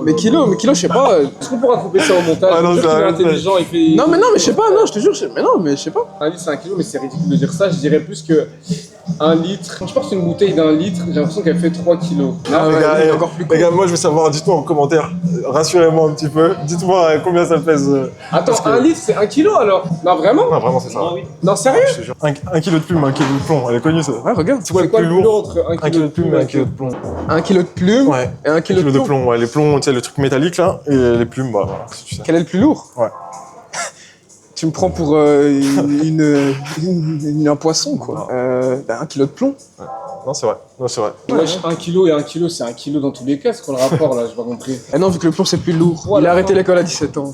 Mais kilos, je sais pas. Est-ce qu'on pourra couper ça au montage? Ah non, Je ça jure qu'il est va, intelligent, il fait. Non, je sais pas, non, je te jure, mais non, mais je sais pas. 1 litre c'est 1 kilo, mais c'est ridicule de dire ça. Je dirais plus que 1 litre. Quand je porte une bouteille d'1 litre, j'ai l'impression qu'elle fait 3 kilos. Ah les ouais, gars, lui, il est encore plus les gars, moi je veux savoir, dites-moi en commentaire, rassurez-moi un petit peu, dites-moi combien ça pèse. Attends, Parce que- 1 litre c'est 1 kilo alors? Non, vraiment? Non, vraiment, c'est ça. Non, sérieux? Je te jure. 1 kilo de plume, 1 kilo de plomb, elle est connue ça. Ouais, regarde. C'est quoi le C'est quoi plus le plus lourd? lourd entre 1 kilo de plume et 1 kilo de plomb. 1 kilo de plume Ouais. et 1 1 kilo kilo de de plomb. plomb, ouais, les plombs, tu sais, le truc métallique là, et les plumes, bah voilà, si tu sais. Quel est le plus lourd? Ouais. Tu me prends pour un poisson, quoi. 1 kilo de plomb. Non, c'est vrai. Non, c'est vrai. Wesh, 1 kilo et 1 kilo, c'est 1 kilo dans tous les cas, c'est quoi le rapport là? J'ai pas compris. Ah non, vu que le plomb c'est plus lourd. Voilà. Il a arrêté l'école à 17 ans.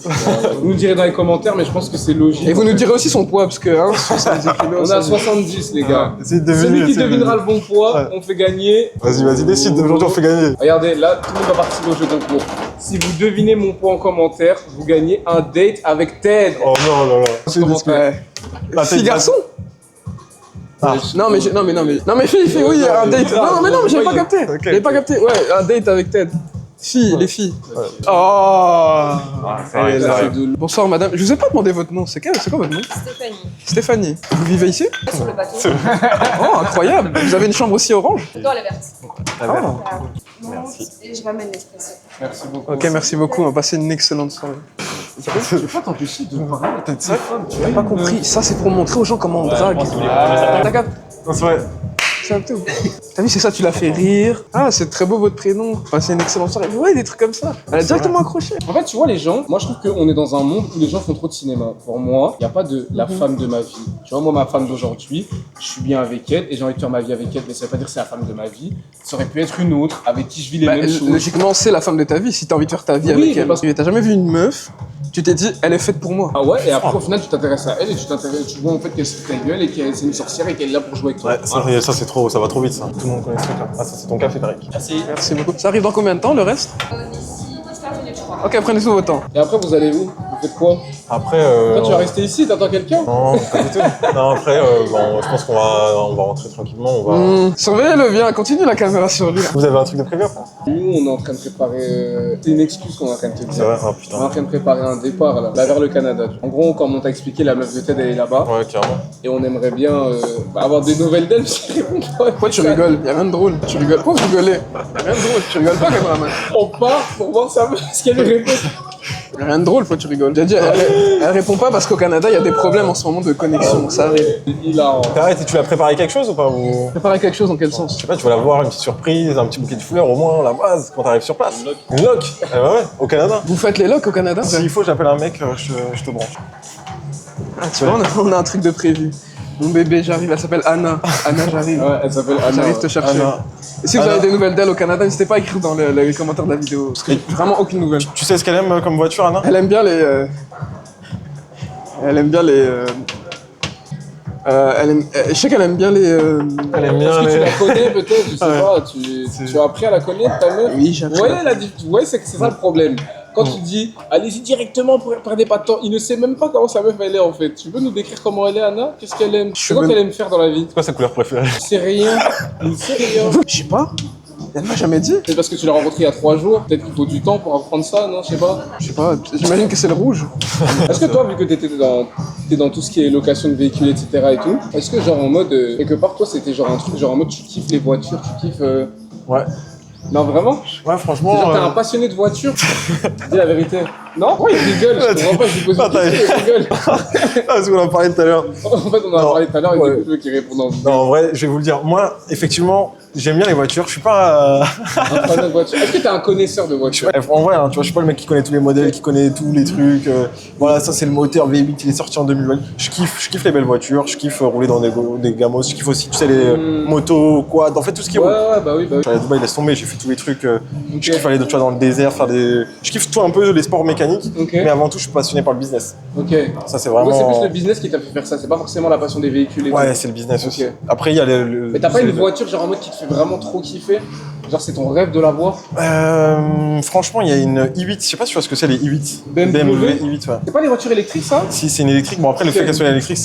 Vous nous direz dans les commentaires, mais je pense que c'est logique. Et vous nous direz aussi son poids, parce que 70 kilos. On a 70 les gars. Essayez de deviner. Celui qui essayez de devinera deviner. le bon poids, Ouais. on fait gagner. Vas-y, décide, aujourd'hui on fait gagner. Regardez, là, tout le monde va participer au jeu concours. Si vous devinez mon poids en commentaire, vous gagnez un date avec Ted. Oh non, là. C'est Comment disque. Ouais. Ah, Fille garçon? Ah. Non mais fille, oui, un date. Non mais j'avais pas capté. Ok, J'avais pas ok. capté. Ouais, un date avec Ted. Fille, les filles. Ouais. Oh. ça arrive, Ça, ça c'est arrive. de- Bonsoir madame. Je vous ai pas demandé votre nom. C'est quoi votre nom? Stéphanie, Stéphanie. Vous vivez ici? sur le bateau. Oh, incroyable. Vous avez une chambre aussi orange? Dans les vertes. Ah. Merci. Et je ramène l'espresso. Merci beaucoup. Ok, merci beaucoup. On va passer une excellente soirée. Tu peux pas t'empêcher de parler à ta téléphone. Tu T'as pas compris? Ça, c'est pour montrer aux gens comment on drague. T'as capté? Non, c'est vrai. C'est un peu. T'as vu, c'est ça, tu l'as fait rire. Ah, c'est très beau votre prénom. Enfin, c'est une excellente soirée. Ouais, des trucs comme ça. Elle a directement accroché. En fait, tu vois, les gens, moi je trouve qu'on est dans un monde où les gens font trop de cinéma. Pour moi, il n'y a pas de la femme de ma vie. Tu vois, moi, ma femme d'aujourd'hui, je suis bien avec elle et j'ai envie de faire ma vie avec elle, mais ça veut pas dire que c'est la femme de ma vie. Ça aurait pu être une autre avec qui je vis les mêmes choses. Logiquement, c'est la femme de ta vie si t'as envie de faire ta vie Oui, avec mais elle. parce- T'as jamais vu une meuf, tu t'es dit, elle est faite pour moi. Ah ouais, et après au final tu t'intéresses à elle et tu vois en fait qu'elle se fout de ta gueule et qu'elle c'est une sorcière et qu'elle est là pour jouer avec toi. Ouais, ça c'est trop, ça va trop vite ça. Tout le monde connaît ce truc là. Ah, ça c'est ton café, Tariq. Merci beaucoup. Ça arrive dans combien de temps le reste? D'ici 10-15 minutes, je crois. Ok, prenez tout votre temps. Et après vous allez où? Vous faites quoi? Après. Toi tu vas rester ici, t'attends quelqu'un? Non, pas du tout. Non, après, bon, je pense qu'on va rentrer tranquillement. On va... Surveillez-le bien, continue la caméra sur lui. Vous avez un truc de prévu après? Nous on est en train de préparer. C'est une excuse qu'on est en train de te C'est dire. vrai? Ah On est en putain. train de préparer un départ là, vers le Canada. En gros, comme on t'a expliqué, la meuf de Ted elle est là-bas Ouais, carrément. et on aimerait bien avoir des nouvelles d'elle parce qu'elle répond pas. Pourquoi tu rigoles? Y'a rien de drôle. Tu rigoles. Pourquoi vous rigolez? Y'a rien de drôle. Tu rigoles pas, caméraman. On part pour voir sa meuf ce qu'elle lui répond. Y'a rien de drôle, pourquoi tu rigoles? J'ai dit, elle répond pas parce qu'au Canada, il y a des problèmes en ce moment de connexion. Ça arrive. Il a. Arrête, et tu l'as préparé quelque chose ou pas ou... Préparer quelque chose dans quel sens? Je sais pas, tu vas la voir, une petite surprise, un petit bouquet de fleurs au moins, la base, quand t'arrives sur place. Une loc. Eh bah ouais, au Canada. Vous faites les locks au Canada? S'il faut, j'appelle un mec, je te branche. Ah, tu vois, on a un truc de prévu. Mon bébé, j'arrive, elle s'appelle Anna. Anna, j'arrive. Ouais, elle s'appelle Anna. J'arrive te chercher. Anna. Et si vous Anna. avez des nouvelles d'elle au Canada, n'hésitez pas à écrire dans les commentaires de la vidéo. Parce que j'ai vraiment aucune nouvelle. Tu sais ce qu'elle aime comme voiture, Anna? Elle aime bien les. Elle aime bien les. Je sais qu'elle aime bien les. Elle aime bien Est-ce que tu les... la connais peut-être? Je sais Ouais. pas. Tu as appris à la connaître ta meuf? Oui, j'ai appris. Ouais, c'est ça le problème. Quand tu dis allez-y directement pour perdre pas de temps, il ne sait même pas comment sa meuf elle est en fait. Tu peux nous décrire comment elle est, Anna? Qu'est-ce qu'elle aime? C'est quoi qu'elle aime faire dans la vie? C'est quoi sa couleur préférée? C'est rien. Il sait rien. Je sais pas. Elle m'a jamais dit. C'est parce que tu l'as rencontré il y a 3 jours. Peut-être qu'il faut du temps pour apprendre ça, non? Je sais pas. Je sais pas. J'imagine que c'est le rouge. Est-ce que toi, vu que t'es dans tout ce qui est location de véhicules, etc. et tout, est-ce que genre en mode, quelque part, toi, c'était genre un truc, genre en mode tu kiffes les voitures, tu kiffes... Ouais. Non, vraiment? Ouais, C'est franchement... genre t'es un passionné de voitures? Dis la vérité. Non? Pourquoi il rigole? Je comprends pas, je lui pose une question, il rigole. Parce qu'on en a parlé tout à l'heure. En fait, on en a Non. parlé tout à l'heure, et Ouais. du coup, je veux qu'il réponde en Non, en vrai, je vais vous le dire. Moi, effectivement, j'aime bien les voitures. Je suis pas... un fan de voiture. Est-ce que t'es un connaisseur de voitures? En vrai, hein, tu vois, je suis pas le mec qui connaît tous les modèles, qui connaît tous les trucs. Voilà, ça c'est le moteur V8, il est sorti en 2020. Je kiffe les belles voitures, je kiffe rouler dans des gamos, je kiffe aussi, tu sais, les motos, quads, en fait tout ce qui Ouais, roule. ouais, bah oui, bah oui. Je suis allé à Dubaï, laisse tomber, j'ai fait tous les trucs. Ok. Je kiffe aller tu vois, dans le désert, faire des. Je kiffe tout un peu les sports mécaniques, Ok. mais avant tout, je suis passionné par le business. Ok. Ça c'est Moi, c'est vraiment. plus le business qui t'a fait faire ça, c'est pas forcément la passion des véhicules et Ouais, tout. c'est le business Ok. aussi. Après, il y a le. Mais t'as pas une voiture genre en mode qui te fait vraiment trop kiffer? Genre c'est ton rêve de l'avoir? Franchement, il y a une i8, je sais pas si tu vois ce que c'est les i8. BMW i8, ouais. C'est pas des voitures électriques ça? Si c'est une électrique, bon après le Ok. fait qu'elle soit électrique,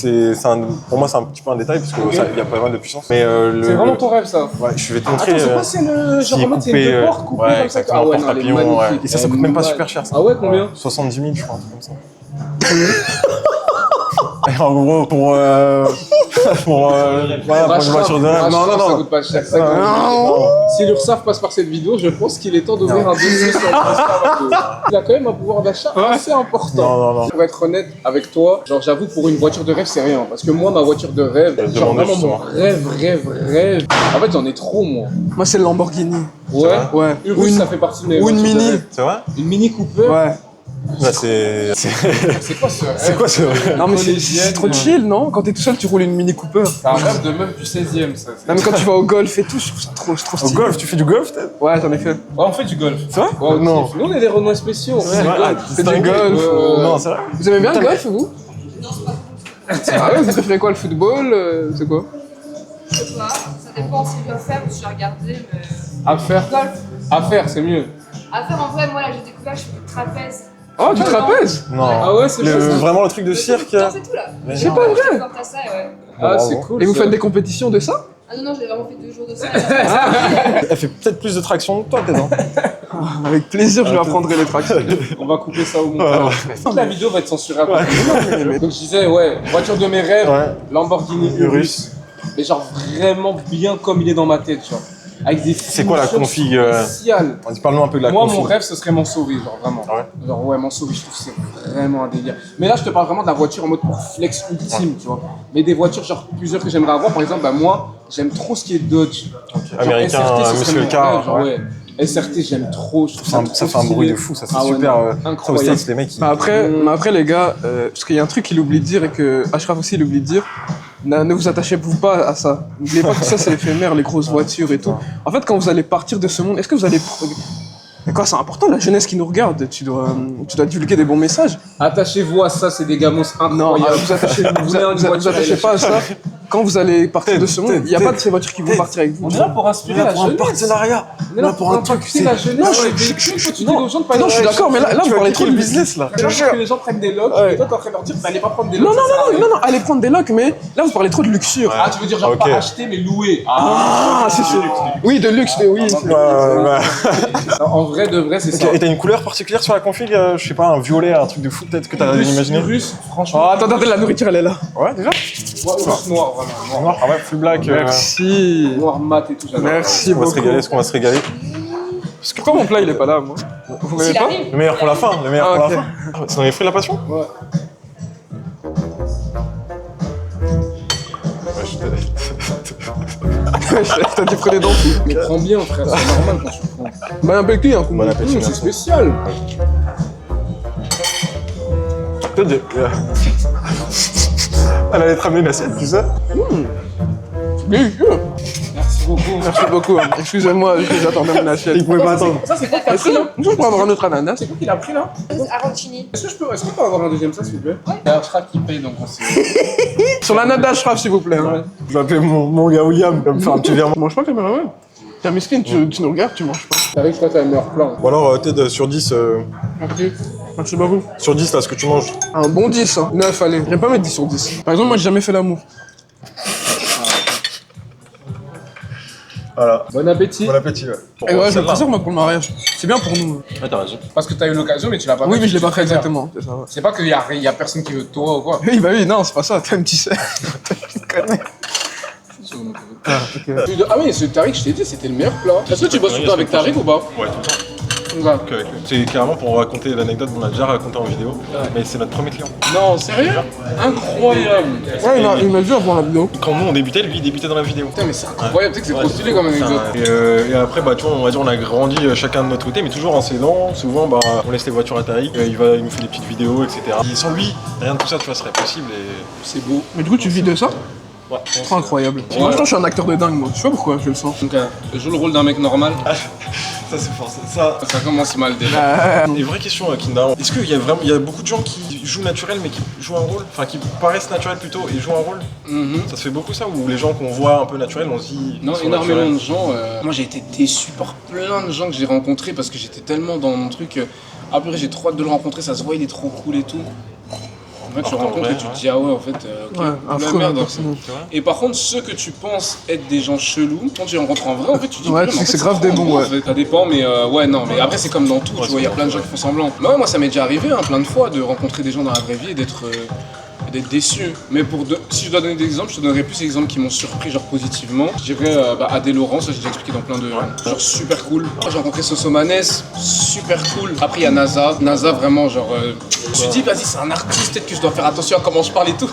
pour moi c'est un petit peu un détail parce Ok. qu'il y a pas mal de puissance. Mais C'est vraiment ton rêve ça? Ouais, je vais te montrer. Attends, c'est quoi, c'est le genre en mode c'est une deux portes coupées ouais, comme ça? exactement, Ah ouais, non, elle est porte-papillon, ouais. magnifique. Et ça Elle coûte est même pas mal. super cher ça. Ah ouais, combien? 70 000 je crois, un truc comme ça. Et en gros, voilà, pour une voiture de rêve. Non, non, ça non. coûte pas cher. Ça Non, coûte- non. Si l'URSSAF passe par cette vidéo, je pense qu'il est temps d'ouvrir Non. un dossier sur l'URSSAF. Il a quand même un pouvoir d'achat assez important. Non, non, non. Pour être honnête avec toi, genre j'avoue pour une voiture de rêve c'est rien. Parce que moi ma voiture de rêve, Elle genre demande vraiment mon rêve. En fait j'en ai trop moi. Moi, c'est le Lamborghini. Ouais. Ouais. Urus ça fait partie de mes ou une voitures de Mini. rêve. C'est vrai? Une Mini Cooper. Ouais. Là, c'est. C'est quoi ce rêve? C'est quoi ce. Non, mais c'est Collégienne, trop ouais. chill, non? Quand t'es tout seul, tu roules une Mini Cooper. C'est un rêve de meuf du 16ème ça. Non, mais quand tu vas au golf et tout, je trouve ça trop Au stylé. golf, tu fais du golf peut-être? Ouais, j'en ai fait. Ouais, on fait du golf. C'est vrai? Ouais, on Non. kiffe. Nous on est des Renois spéciaux. On fait du vrai? golf. Ah, C'est du un golf. Non, c'est vrai? Vous aimez bien le golf, vous? Sérieux, vous préférez quoi, le football? C'est quoi? Je sais pas, ça dépend si je dois faire ou si je dois regarder, mais. À faire. Golf. À faire c'est mieux. À faire en vrai, moi là j'ai découvert, je fais du trapèze. Oh, du trapèze? Non. Ah ouais, c'est bien, ça. Vraiment le truc de cirque. J'en fais tout là. C'est pas vrai? Quand t'as ça, ouais. Ah c'est Bravo. cool. Et vous ça. faites des compétitions de ça? Ah non, non, j'ai vraiment fait 2 jours de ça. Elle fait peut-être plus de traction que toi, peut-être. Hein. Avec plaisir, je lui apprendrai les tractions. On va couper ça au montage. Toute la vidéo va être censurée après. Donc je disais, ouais, voiture de mes rêves, Ouais. Lamborghini Urus. Mais genre vraiment bien comme il est dans ma tête, genre. Avec des C'est quoi la finitions config, spéciales. Parle-nous un peu de la Moi, config. mon rêve, ce serait Mansouri, genre vraiment. Ah ouais? Genre, ouais, Mansouri, je trouve que c'est vraiment un délire. Mais là, je te parle vraiment de la voiture en mode pour flex ultime, tu vois. Mais des voitures, genre plusieurs que j'aimerais avoir, par exemple, bah, moi, j'aime trop ce qui est Dodge. Genre, Américain, SRT, ce serait muscle mon car. rêve, genre, Ouais. ouais. SRT, j'aime trop. Je trouve Ça trop fait un bruit stylé. de fou, ça c'est Ah ouais, super. non, Ça, aux incroyable. States, les mecs. Mais après les gars, parce qu'il y a un truc qu'il oublie de dire et que Ashraf aussi il oublie de dire, ne vous attachez-vous pas à ça. N'oubliez pas que ça c'est éphémère, les grosses voitures et tout. En fait, quand vous allez partir de ce monde, est-ce que vous allez... Mais quoi, c'est important, la jeunesse qui nous regarde, tu dois divulguer des bons messages. Attachez-vous à ça, c'est des gamos Non, incroyables. vous attachez, Vous mettez une voiture attachez et pas à ça. Quand vous allez partir de ce monde, il n'y a pas de ces voitures qui vont partir avec vous. On est là pour inspirer la jeunesse. partenariat. On est là pour impacter la jeunesse. Non, sur les véhicules. Faut que tu dis aux gens de pas Non, je suis d'accord, mais là vous parlez trop de business là. C'est genre que les gens prennent des locs, et toi t'es en train de leur dire n'allez pas prendre des locs. Non, ça sert à rien. non, allez prendre des locs, mais là vous parlez trop de luxure. Ah, tu veux dire genre Ok. pas acheter mais louer. Ah, c'est sûr. Oui, de luxe, mais oui. En vrai de vrai, c'est ça. Et t'as une couleur particulière sur la config, je sais pas, un violet, un truc de fou peut-être que t'as imaginé? Russe, Oh, franchement. attends, la nourriture elle est là. Ouais, déjà? Russe noir, vraiment. Noir, ah ouais, full black. Merci. Noir mat et tout, j'adore. Merci On va se beaucoup. régaler, est-ce qu'on va se régaler? Parce que pourquoi mon plat il est pas là, moi? Vous m'aimez S'il pas? arrive. Le meilleur pour la fin, le meilleur Ah, pour ok. la fin. Ah, c'est dans les fruits de la passion? Ouais. T'as dit prenez dans tout. Mais prends bien, frère, c'est normal quand tu prends. Bah un peu un coup. Bon appétit. C'est spécial. Elle allait te ramener une assiette, tu sais. Délicieux. Merci beaucoup. Merci beaucoup. Excusez-moi, j'attendais mon assiette. Il pouvait pas attendre. Ça, c'est quoi qui a Est-ce pris là? que je peux avoir un autre ananas? C'est quoi qu'il a pris là? Arancini. Est-ce qu'on peut avoir un deuxième ça, s'il vous plaît? Il y a Ashraf qui paye, donc on s'est. Sur l'ananas d'Ashraf, s'il vous plaît. Hein. Je vais appeler mon gars William, il va me faire un petit virement. Tu manges pas, caméraman? T'es un miskin, tu nous regardes, tu manges pas. C'est vrai que je crois que t'as le meilleur plan. Ou alors, Ted, sur 10, Merci. Merci beaucoup. sur 10, là, ce que tu manges. Un bon 10, hein. 9, allez. J'aime pas mettre 10 sur 10. Par exemple, moi, j'ai jamais fait l'amour. Voilà. Bon appétit. Bon appétit, ouais. Et ouais, je me prépare moi pour le mariage. C'est bien pour nous. Ouais, t'as raison. Parce que t'as eu l'occasion, mais tu l'as pas fait. Oui, mais je l'ai pas fait Tu préfères. exactement. C'est ça, ouais. C'est pas qu'il y a personne qui veut de toi ou quoi. Oui, bah oui, non, c'est pas ça. T'as un petit sais. Ah oui, ce Tariq, je t'ai dit, c'était le meilleur plat. Est-ce que tu bosses tout le temps avec Tariq ou pas? Ouais, tout le temps. Ouais. C'est carrément pour raconter l'anecdote qu'on a déjà raconté en vidéo, mais c'est notre premier client. Non, sérieux? Incroyable. Ouais, il m'a vu avant la vidéo. Quand nous on débutait, lui il débutait dans la vidéo. Putain, mais c'est incroyable, tu sais que c'est postulé comme anecdote. Et après, bah, tu vois, on va dire, on a grandi chacun de notre côté, mais toujours en s'aidant. Souvent, bah, on laisse les voitures à Tariq, il nous fait des petites vidéos, etc. Et sans lui, rien de tout ça, tu vois, serait possible. Et... C'est beau. Mais du coup, tu vis de ça? Ouais, Trop incroyable. Moi, je suis un acteur de dingue, moi. Tu vois pourquoi je le sens? Donc, je joue le rôle d'un mec normal. ça, c'est fort. Ça. Ça commence mal déjà. Et vraie question, Kinda. Est-ce qu'il y a beaucoup de gens qui jouent naturel, mais qui jouent un rôle, enfin, qui paraissent naturels plutôt et jouent un rôle? Ça se fait beaucoup ça, ou les gens qu'on voit un peu naturels, on se dit. Non, ils sont énormément naturels. de gens. Moi, j'ai été déçu par plein de gens que j'ai rencontrés parce que j'étais tellement dans mon truc. Après, j'ai trop hâte de le rencontrer, ça se voit, il est trop cool et tout. En fait, tu le rencontres et tu te dis, ah ouais, en fait, ok, Ouais, la affreux, merde. personnellement. Et par contre, ceux que tu penses être des gens chelous, quand tu les rencontres en vrai, en fait, tu te dis, Ouais, mais tu en sais que fait, c'est grave trop des bons, bon, ouais. en fait. Ça dépend, mais ouais, non, mais après, c'est comme dans tout, tu vois, il y a plein de gens qui font semblant. Mais ouais, moi, ça m'est déjà arrivé, hein, plein de fois, de rencontrer des gens dans la vraie vie et d'être déçu. Mais si je dois donner des exemples, je te donnerais plus des exemples qui m'ont surpris, genre positivement. Je dirais Adé Laurent, ça j'ai déjà expliqué dans plein de. Genre super cool. Moi, j'ai rencontré Sosomanes, super cool. Après, il y a NASA. NASA, vraiment, genre. Je me suis dit, vas-y, c'est un artiste, peut-être que je dois faire attention à comment je parle et tout.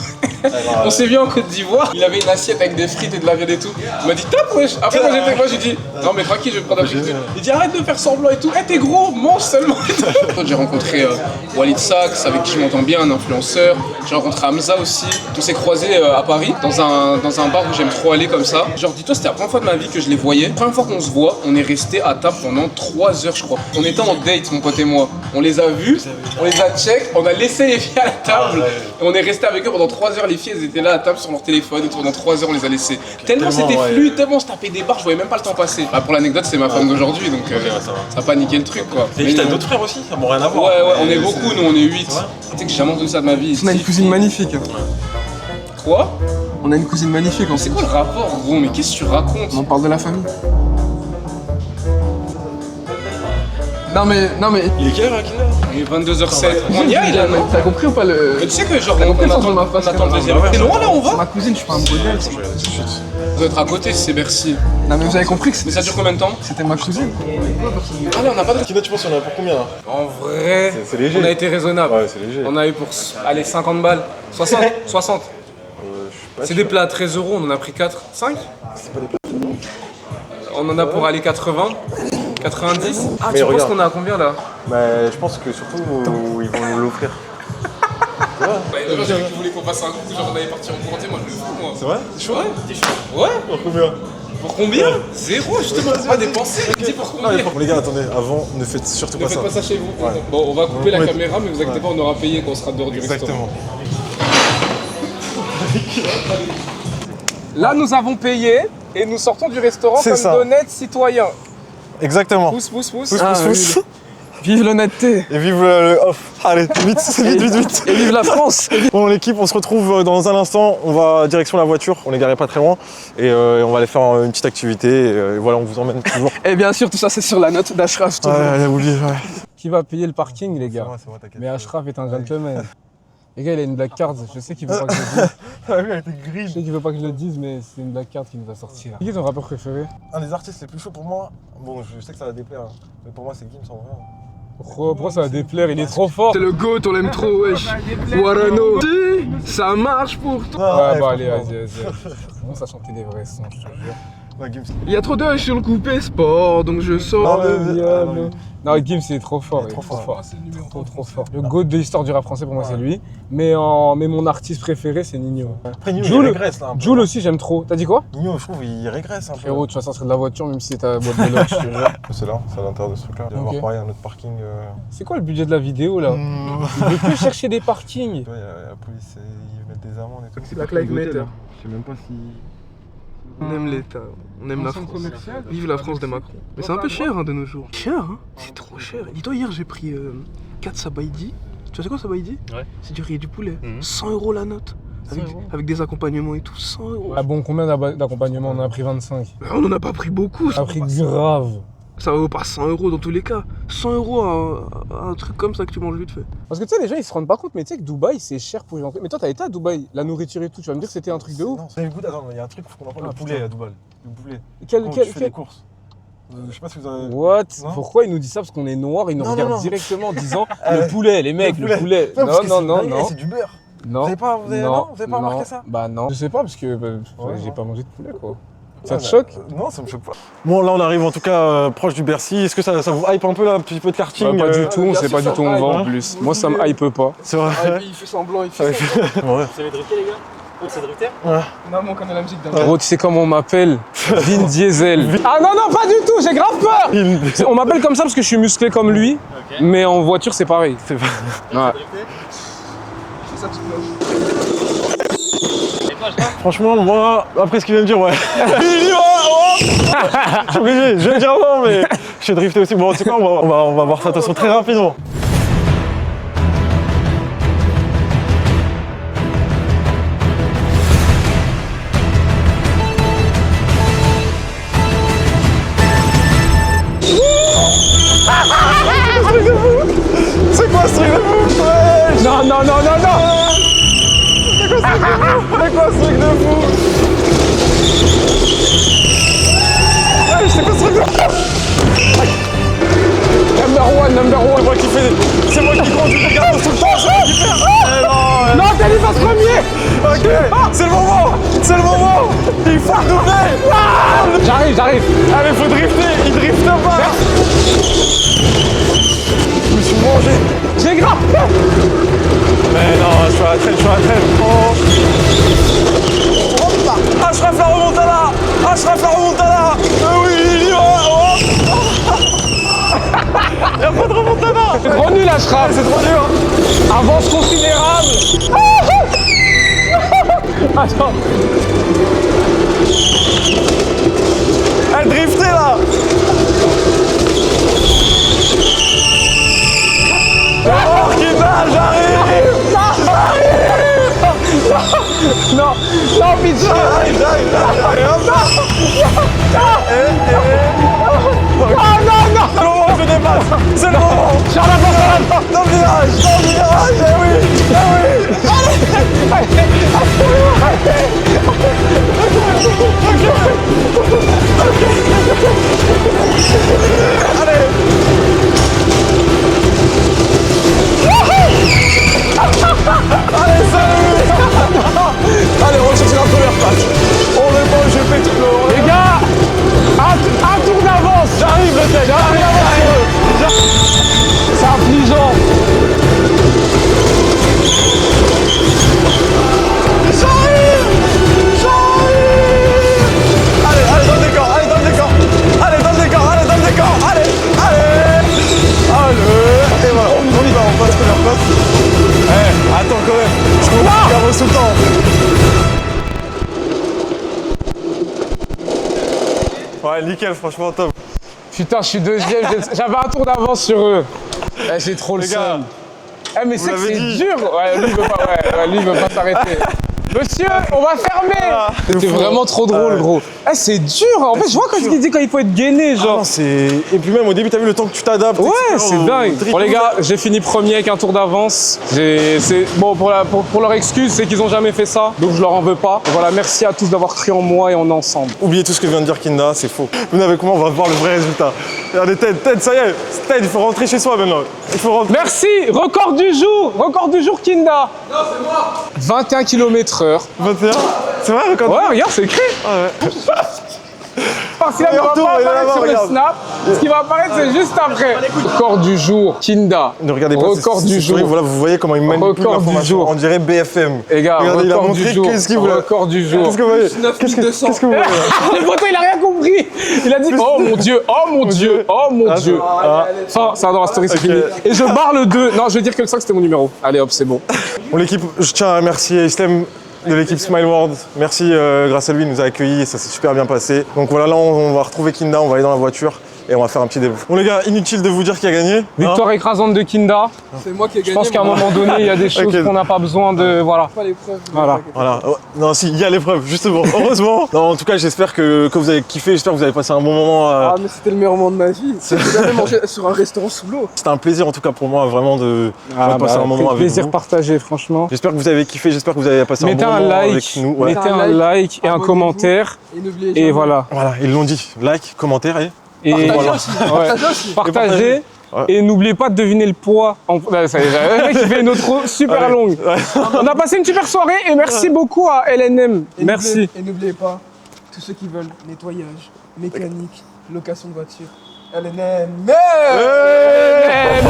On s'est vu en Côte d'Ivoire, il avait une assiette avec des frites et de la viande et tout. Il m'a dit, top, wesh. Après, moi, j'ai dit, non, mais tranquille, je vais prendre un frites. Il dit, arrête de faire semblant et tout. Eh, t'es gros, mange seulement. J'ai rencontré Walid Saks, avec qui je m'entends bien, un influenceur. J'ai rencontré Hamza aussi. On s'est croisés à Paris, dans un bar où j'aime trop aller comme ça. Genre, dis-toi, c'était la première fois de ma vie que je les voyais. La première fois qu'on se voit, on est resté à table pendant 3 heures, je crois. On était en date, mon pote et moi. On les a vus, on les a check, on a laissé les filles à la table. Et on est resté avec eux pendant 3 heures. Les filles, elles étaient là à table sur leur téléphone. Et pendant 3 heures, on les a laissés. Tellement c'était fluide, tellement on se tapait des barres, je voyais même pas le temps passer. Bah, pour l'anecdote, c'est ma femme d'aujourd'hui, donc ça a pas niqué le truc, quoi. Et puis t'as d'autres frères aussi, ça n'a rien à voir. Ouais, on est beaucoup, nous on est 8. Tu sais que j'ai jamais entendu ça de ma vie. On a une cousine magnifique. Quoi? On a une cousine magnifique, on C'est quoi le rapport, gros? Mais qu'est-ce que tu racontes? On parle de la famille. Non mais. Il est quelle heure, Kinda? Il est 22h07. On y est, là, non? T'as compris ou pas le. Mais tu sais que genre T'as on compris le sens de attend ma phrase, le deuxième. ouais, T'es loin là, on C'est va? ma cousine, je suis pas un modèle. Vous doit être à côté, c'est Bercy. Non mais vous avez compris que Mais ça dure combien de temps? c'était ma cousine. Ah là, on n'a pas de. Kinda, tu penses qu'on en a pour combien là? En vrai, C'est léger. on a été raisonnable. Ouais, c'est léger. On a eu pour, allez, 50 balles. 60. C'est des plats à 13 €, on en a pris 4. 5? On en a pour aller 80. 90. Ah, Mais tu penses regarde. qu'on est à combien là? Mais je pense que surtout, ils vont nous l'offrir. J'ai vu que vous voulez qu'on fasse un coup, genre on allait partir en courtier, moi je le fous moi. C'est vrai? C'est chaud? T'es chaud? Ouais? Pour combien? Pour combien? Zéro, justement, faut pas dépenser. Dis pour combien? Bon, les gars, attendez, avant, ne faites surtout Ne pas faites ça. pas ça chez vous. Bon, on va couper la caméra, mais vous inquiétez pas, on aura payé quand on sera dehors du restaurant. Exactement. Là, nous avons payé et nous sortons du restaurant C'est comme ça. d'honnêtes citoyens. Exactement. Pousse, pousse, pousse. Pousse, Ah, pousse, pousse. Vive l'honnêteté. Et vive le off. Allez, vite. Et vive la France. Bon, l'équipe, on se retrouve dans un instant. On va direction la voiture. On est garé pas très loin. Et on va aller faire une petite activité. Et voilà, on vous emmène toujours. Et bien sûr, tout ça c'est sur la note d'Ashraf. Ouais, oublié, ouais. Qui va payer le parking, les gars? C'est vrai, t'inquiète. Mais Ashraf est un gentleman. Les gars, il a une black card. Je sais qu'il veut pas que je le dise. Ah oui, elle était Je grise. sais qu'il veut pas que je le dise, mais c'est une black card qui nous a sorti là. Qui est ton rappeur préféré? Un des artistes les plus chauds pour moi. Bon, je sais que ça va déplaire. Hein. Mais pour moi, c'est Gims en vrai. Pourquoi ça va déplaire? Il est trop fort. C'est le GOAT, on l'aime trop, wesh. Warano. Si, ça marche pour toi. Ouais, bon, allez, vas-y. On commence à chanter des vrais sons, je te jure. Ouais, Gims. Il y a trop d'heures sur le coupé sport, donc je sors. Non, mais- Non, Gims, il est trop fort. Il est trop fort. Trop fort. Le GOAT de l'histoire du rap français, pour moi, c'est lui. Mais mon artiste préféré, c'est Nino. Après, Nino, Jul- il régresse là. un peu. Jul aussi, j'aime trop. T'as dit quoi? Nino, je trouve, il régresse un peu. Frérot, tu vas sortir de la voiture, même si c'est ta boîte de notes, je te jure. C'est là, c'est à l'intérieur de ce truc-là. Il va y Ok. avoir pareil un autre parking. C'est quoi le budget de la vidéo, là? Il veut plus chercher des parkings. Tu vois, il y a la police, ils mettent des amendes et tout. C'est Black Lives Matter. Je sais même pas si. On aime l'État, on aime la France. Vive la France de Macron. Mais c'est un peu cher hein, de nos jours. Cher, hein? C'est trop cher. Dis-toi, hier j'ai pris 4 sabaïdi. Tu sais c'est quoi sabaïdi? Ouais. C'est du riz et du poulet. 100 € la note. Avec des accompagnements et tout, 100 €. Ah bon, combien d'accompagnements? On en a pris 25. On en a pas pris beaucoup. On a pris grave. Ça vaut pas 100 € dans tous les cas. 100 € à un truc comme ça que tu manges vite fait. Parce que tu sais, les gens ils se rendent pas compte, mais tu sais que Dubaï c'est cher pour y rentrer. Mais toi t'as été à Dubaï, la nourriture et tout, tu vas me dire que c'était un truc de ouf. Non, c'est goût. Attends, il y a un truc qu'on en parle, le poulet à Dubaï. Le poulet. Quel, Quand quel, tu fais quel- des courses. Je sais pas si vous avez. What? Non. Pourquoi il nous dit ça? Parce qu'on est noir, il nous Non, regarde non, non. directement en disant le poulet, les mecs, le poulet. parce que Non, c'est non, dingue, non. C'est du beurre. Non. Vous avez pas remarqué non. ça? Bah non. Je sais pas parce que j'ai non. pas mangé de poulet quoi. Ça te Ouais, choque? Non, ça me choque pas. Bon, là, on arrive en tout cas proche du Bercy. Est-ce que ça vous hype un peu là, un petit peu de karting? Bah, pas du tout, on bien sait sûr, pas du ça tout où on hype, va en hein. plus. Moi ça me hype pas. C'est vrai. Ah, et puis il fait semblant, il fait semblant. Ouais. Vous savez drifter, les gars? C'est drifter? Non, mais on connaît la musique d'un Gros, tu sais comment on m'appelle? Vin Diesel. Ah non, non, pas du tout, j'ai grave peur! On m'appelle comme ça parce que je suis musclé comme lui, mais en voiture c'est pareil. C'est pas. Ouais. C'est ça, tu Franchement, moi, après ce qu'il vient de dire, ouais. Il y va, oh je suis obligé, je vais dire non, mais je suis drifté aussi. Bon, tu sais quoi, on va voir ça de toute façon très rapidement. C'est quoi ce truc de fou? Ouais. Non, non, non, non, non! C'est quoi ce truc de fou? Ouais, c'est quoi ce truc de fou? Number one! C'est moi qui fais. C'est moi qui conduis les gars tout le temps, c'est moi qui fais. Eh non, Non, t'es allé passe premier! ok, c'est le moment! C'est le moment! Il faut le doubler! J'arrive, j'arrive! Allez, faut drifter! Il drifte pas! Je me suis mangé! J'ai grave! Mais non, je suis à la traîne, je suis à la traîne! Oh! Ashraf la remontada! Ashraf la remontada! Oui, il y va! Oh! Y'a pas de remontada! C'est trop nul, Ashraf! C'est trop dur! Avance considérable! Attends! Elle driftait là! Oh, Kinda, j'arrive! Non! Non, pitié! J'arrive! Ah non, non! C'est le moment, je dépasse! C'est le moment! Sur la porte! Dans le virage! Eh oui! Eh oui! Allez, salut! Allez, on va chercher la première place! On est bon, je fais tout le... Les gars! Un tour d'avance! J'arrive, le tête! J'arrive! C'est affligeant! J'arrive! Allez, allez dans le décor, allez dans le décor! Allez dans le décor, allez dans le décor! Allez, allez! Allez! Et voilà, on y va, on passe première place. Eh, attends quand même, je comprends qu'il avance tout le temps. Ouais, nickel, franchement top. Putain, je suis deuxième, j'avais un tour d'avance sur eux. Eh, j'ai trop le Les gars, seum. Eh, mais c'est que l'avez c'est dit. dur! Ouais, lui, il veut pas, lui, il veut pas s'arrêter. Monsieur, on va fermer! C'était vraiment trop drôle, gros. Eh, c'est dur! En fait, je vois quand il dit quand il faut être gainé, Ah genre. non, c'est... Et puis même au début, t'as vu le temps que tu t'adaptes. Ouais, etc. c'est au dingue. drift. Bon les gars, j'ai fini premier avec un tour d'avance. Bon pour leur excuse, c'est qu'ils ont jamais fait ça, donc je leur en veux pas. Et voilà, merci à tous d'avoir cru en moi et on est ensemble. Oubliez tout ce que vient de dire Kinda, c'est faux. Venez avec moi, on va voir le vrai résultat. Regardez, Ted, ça y est, Ted, il faut rentrer chez soi maintenant. Il faut rentrer. Merci, record du jour Kinda. Non, c'est moi. 21 km/h. 21. C'est vrai, record. Ouais, regarde, c'est écrit. Ah ouais. partie-là ne va Retour, pas il est apparaître là-bas, sur le regarde. snap. Ce qui va apparaître, c'est juste après. Record du jour, Kinda. Ne regardez pas Record ces du stories, jour. Voilà, vous voyez comment il manipule Record du l'information. jour. On dirait BFM. Les gars, Regardez, il a record montré du jour. qu'est-ce qu'il voulait. Record du jour. Qu'est-ce que vous voyez 9200. Qu'est-ce que vous voyez Le poteau, il a rien compris. Il a dit oh mon dieu, oh mon dieu, oh mon dieu. Enfin, ça va dans la story, c'est Ok. fini. Et je barre le 2. Non, je veux dire que le 5 c'était mon numéro. Allez hop, c'est bon. Bon, l'équipe, je tiens à remercier Islem de l'équipe Smile World. Merci, grâce à lui, il nous a accueillis et ça s'est super bien passé. Donc voilà, là, on va retrouver Kinda, on va aller dans la voiture et on va faire un petit débrief. Bon, les gars, inutile de vous dire qui a gagné. Victoire écrasante de Kinda. C'est moi qui ai Je gagné. pense qu'à un moi. moment donné, il y a des choses Ok. qu'on n'a pas besoin de. Voilà. Pas l'épreuve. Voilà. Voilà. Oh, non, si, il y a l'épreuve, justement. Heureusement. Non, en tout cas, j'espère que vous avez kiffé. J'espère que vous avez passé un bon moment. Ah, mais c'était le meilleur moment de ma vie. J'ai jamais mangé sur un restaurant sous l'eau. C'était un plaisir, en tout cas, pour moi, vraiment, de Ah, passer un moment avec plaisir vous. partagé, franchement. J'espère que vous avez kiffé. J'espère que vous avez passé Mettez un bon un moment avec like, nous. Ouais. mettez un like et un abonnez-vous. commentaire. Et n'oubliez Et jamais. voilà. Voilà, ils l'ont dit. Like, commentaire et. Et Partagez voilà. aussi. Ouais. Partagez aussi. Partagez. Ouais. Et n'oubliez pas de deviner le poids. Là, ça y est, le mec, il fait une autre super Ouais. longue. Ouais. On a passé une super soirée et merci beaucoup à LNM. Et Merci. n'oubliez pas, tous ceux qui veulent nettoyage, mécanique, location de voiture, LNM. Hey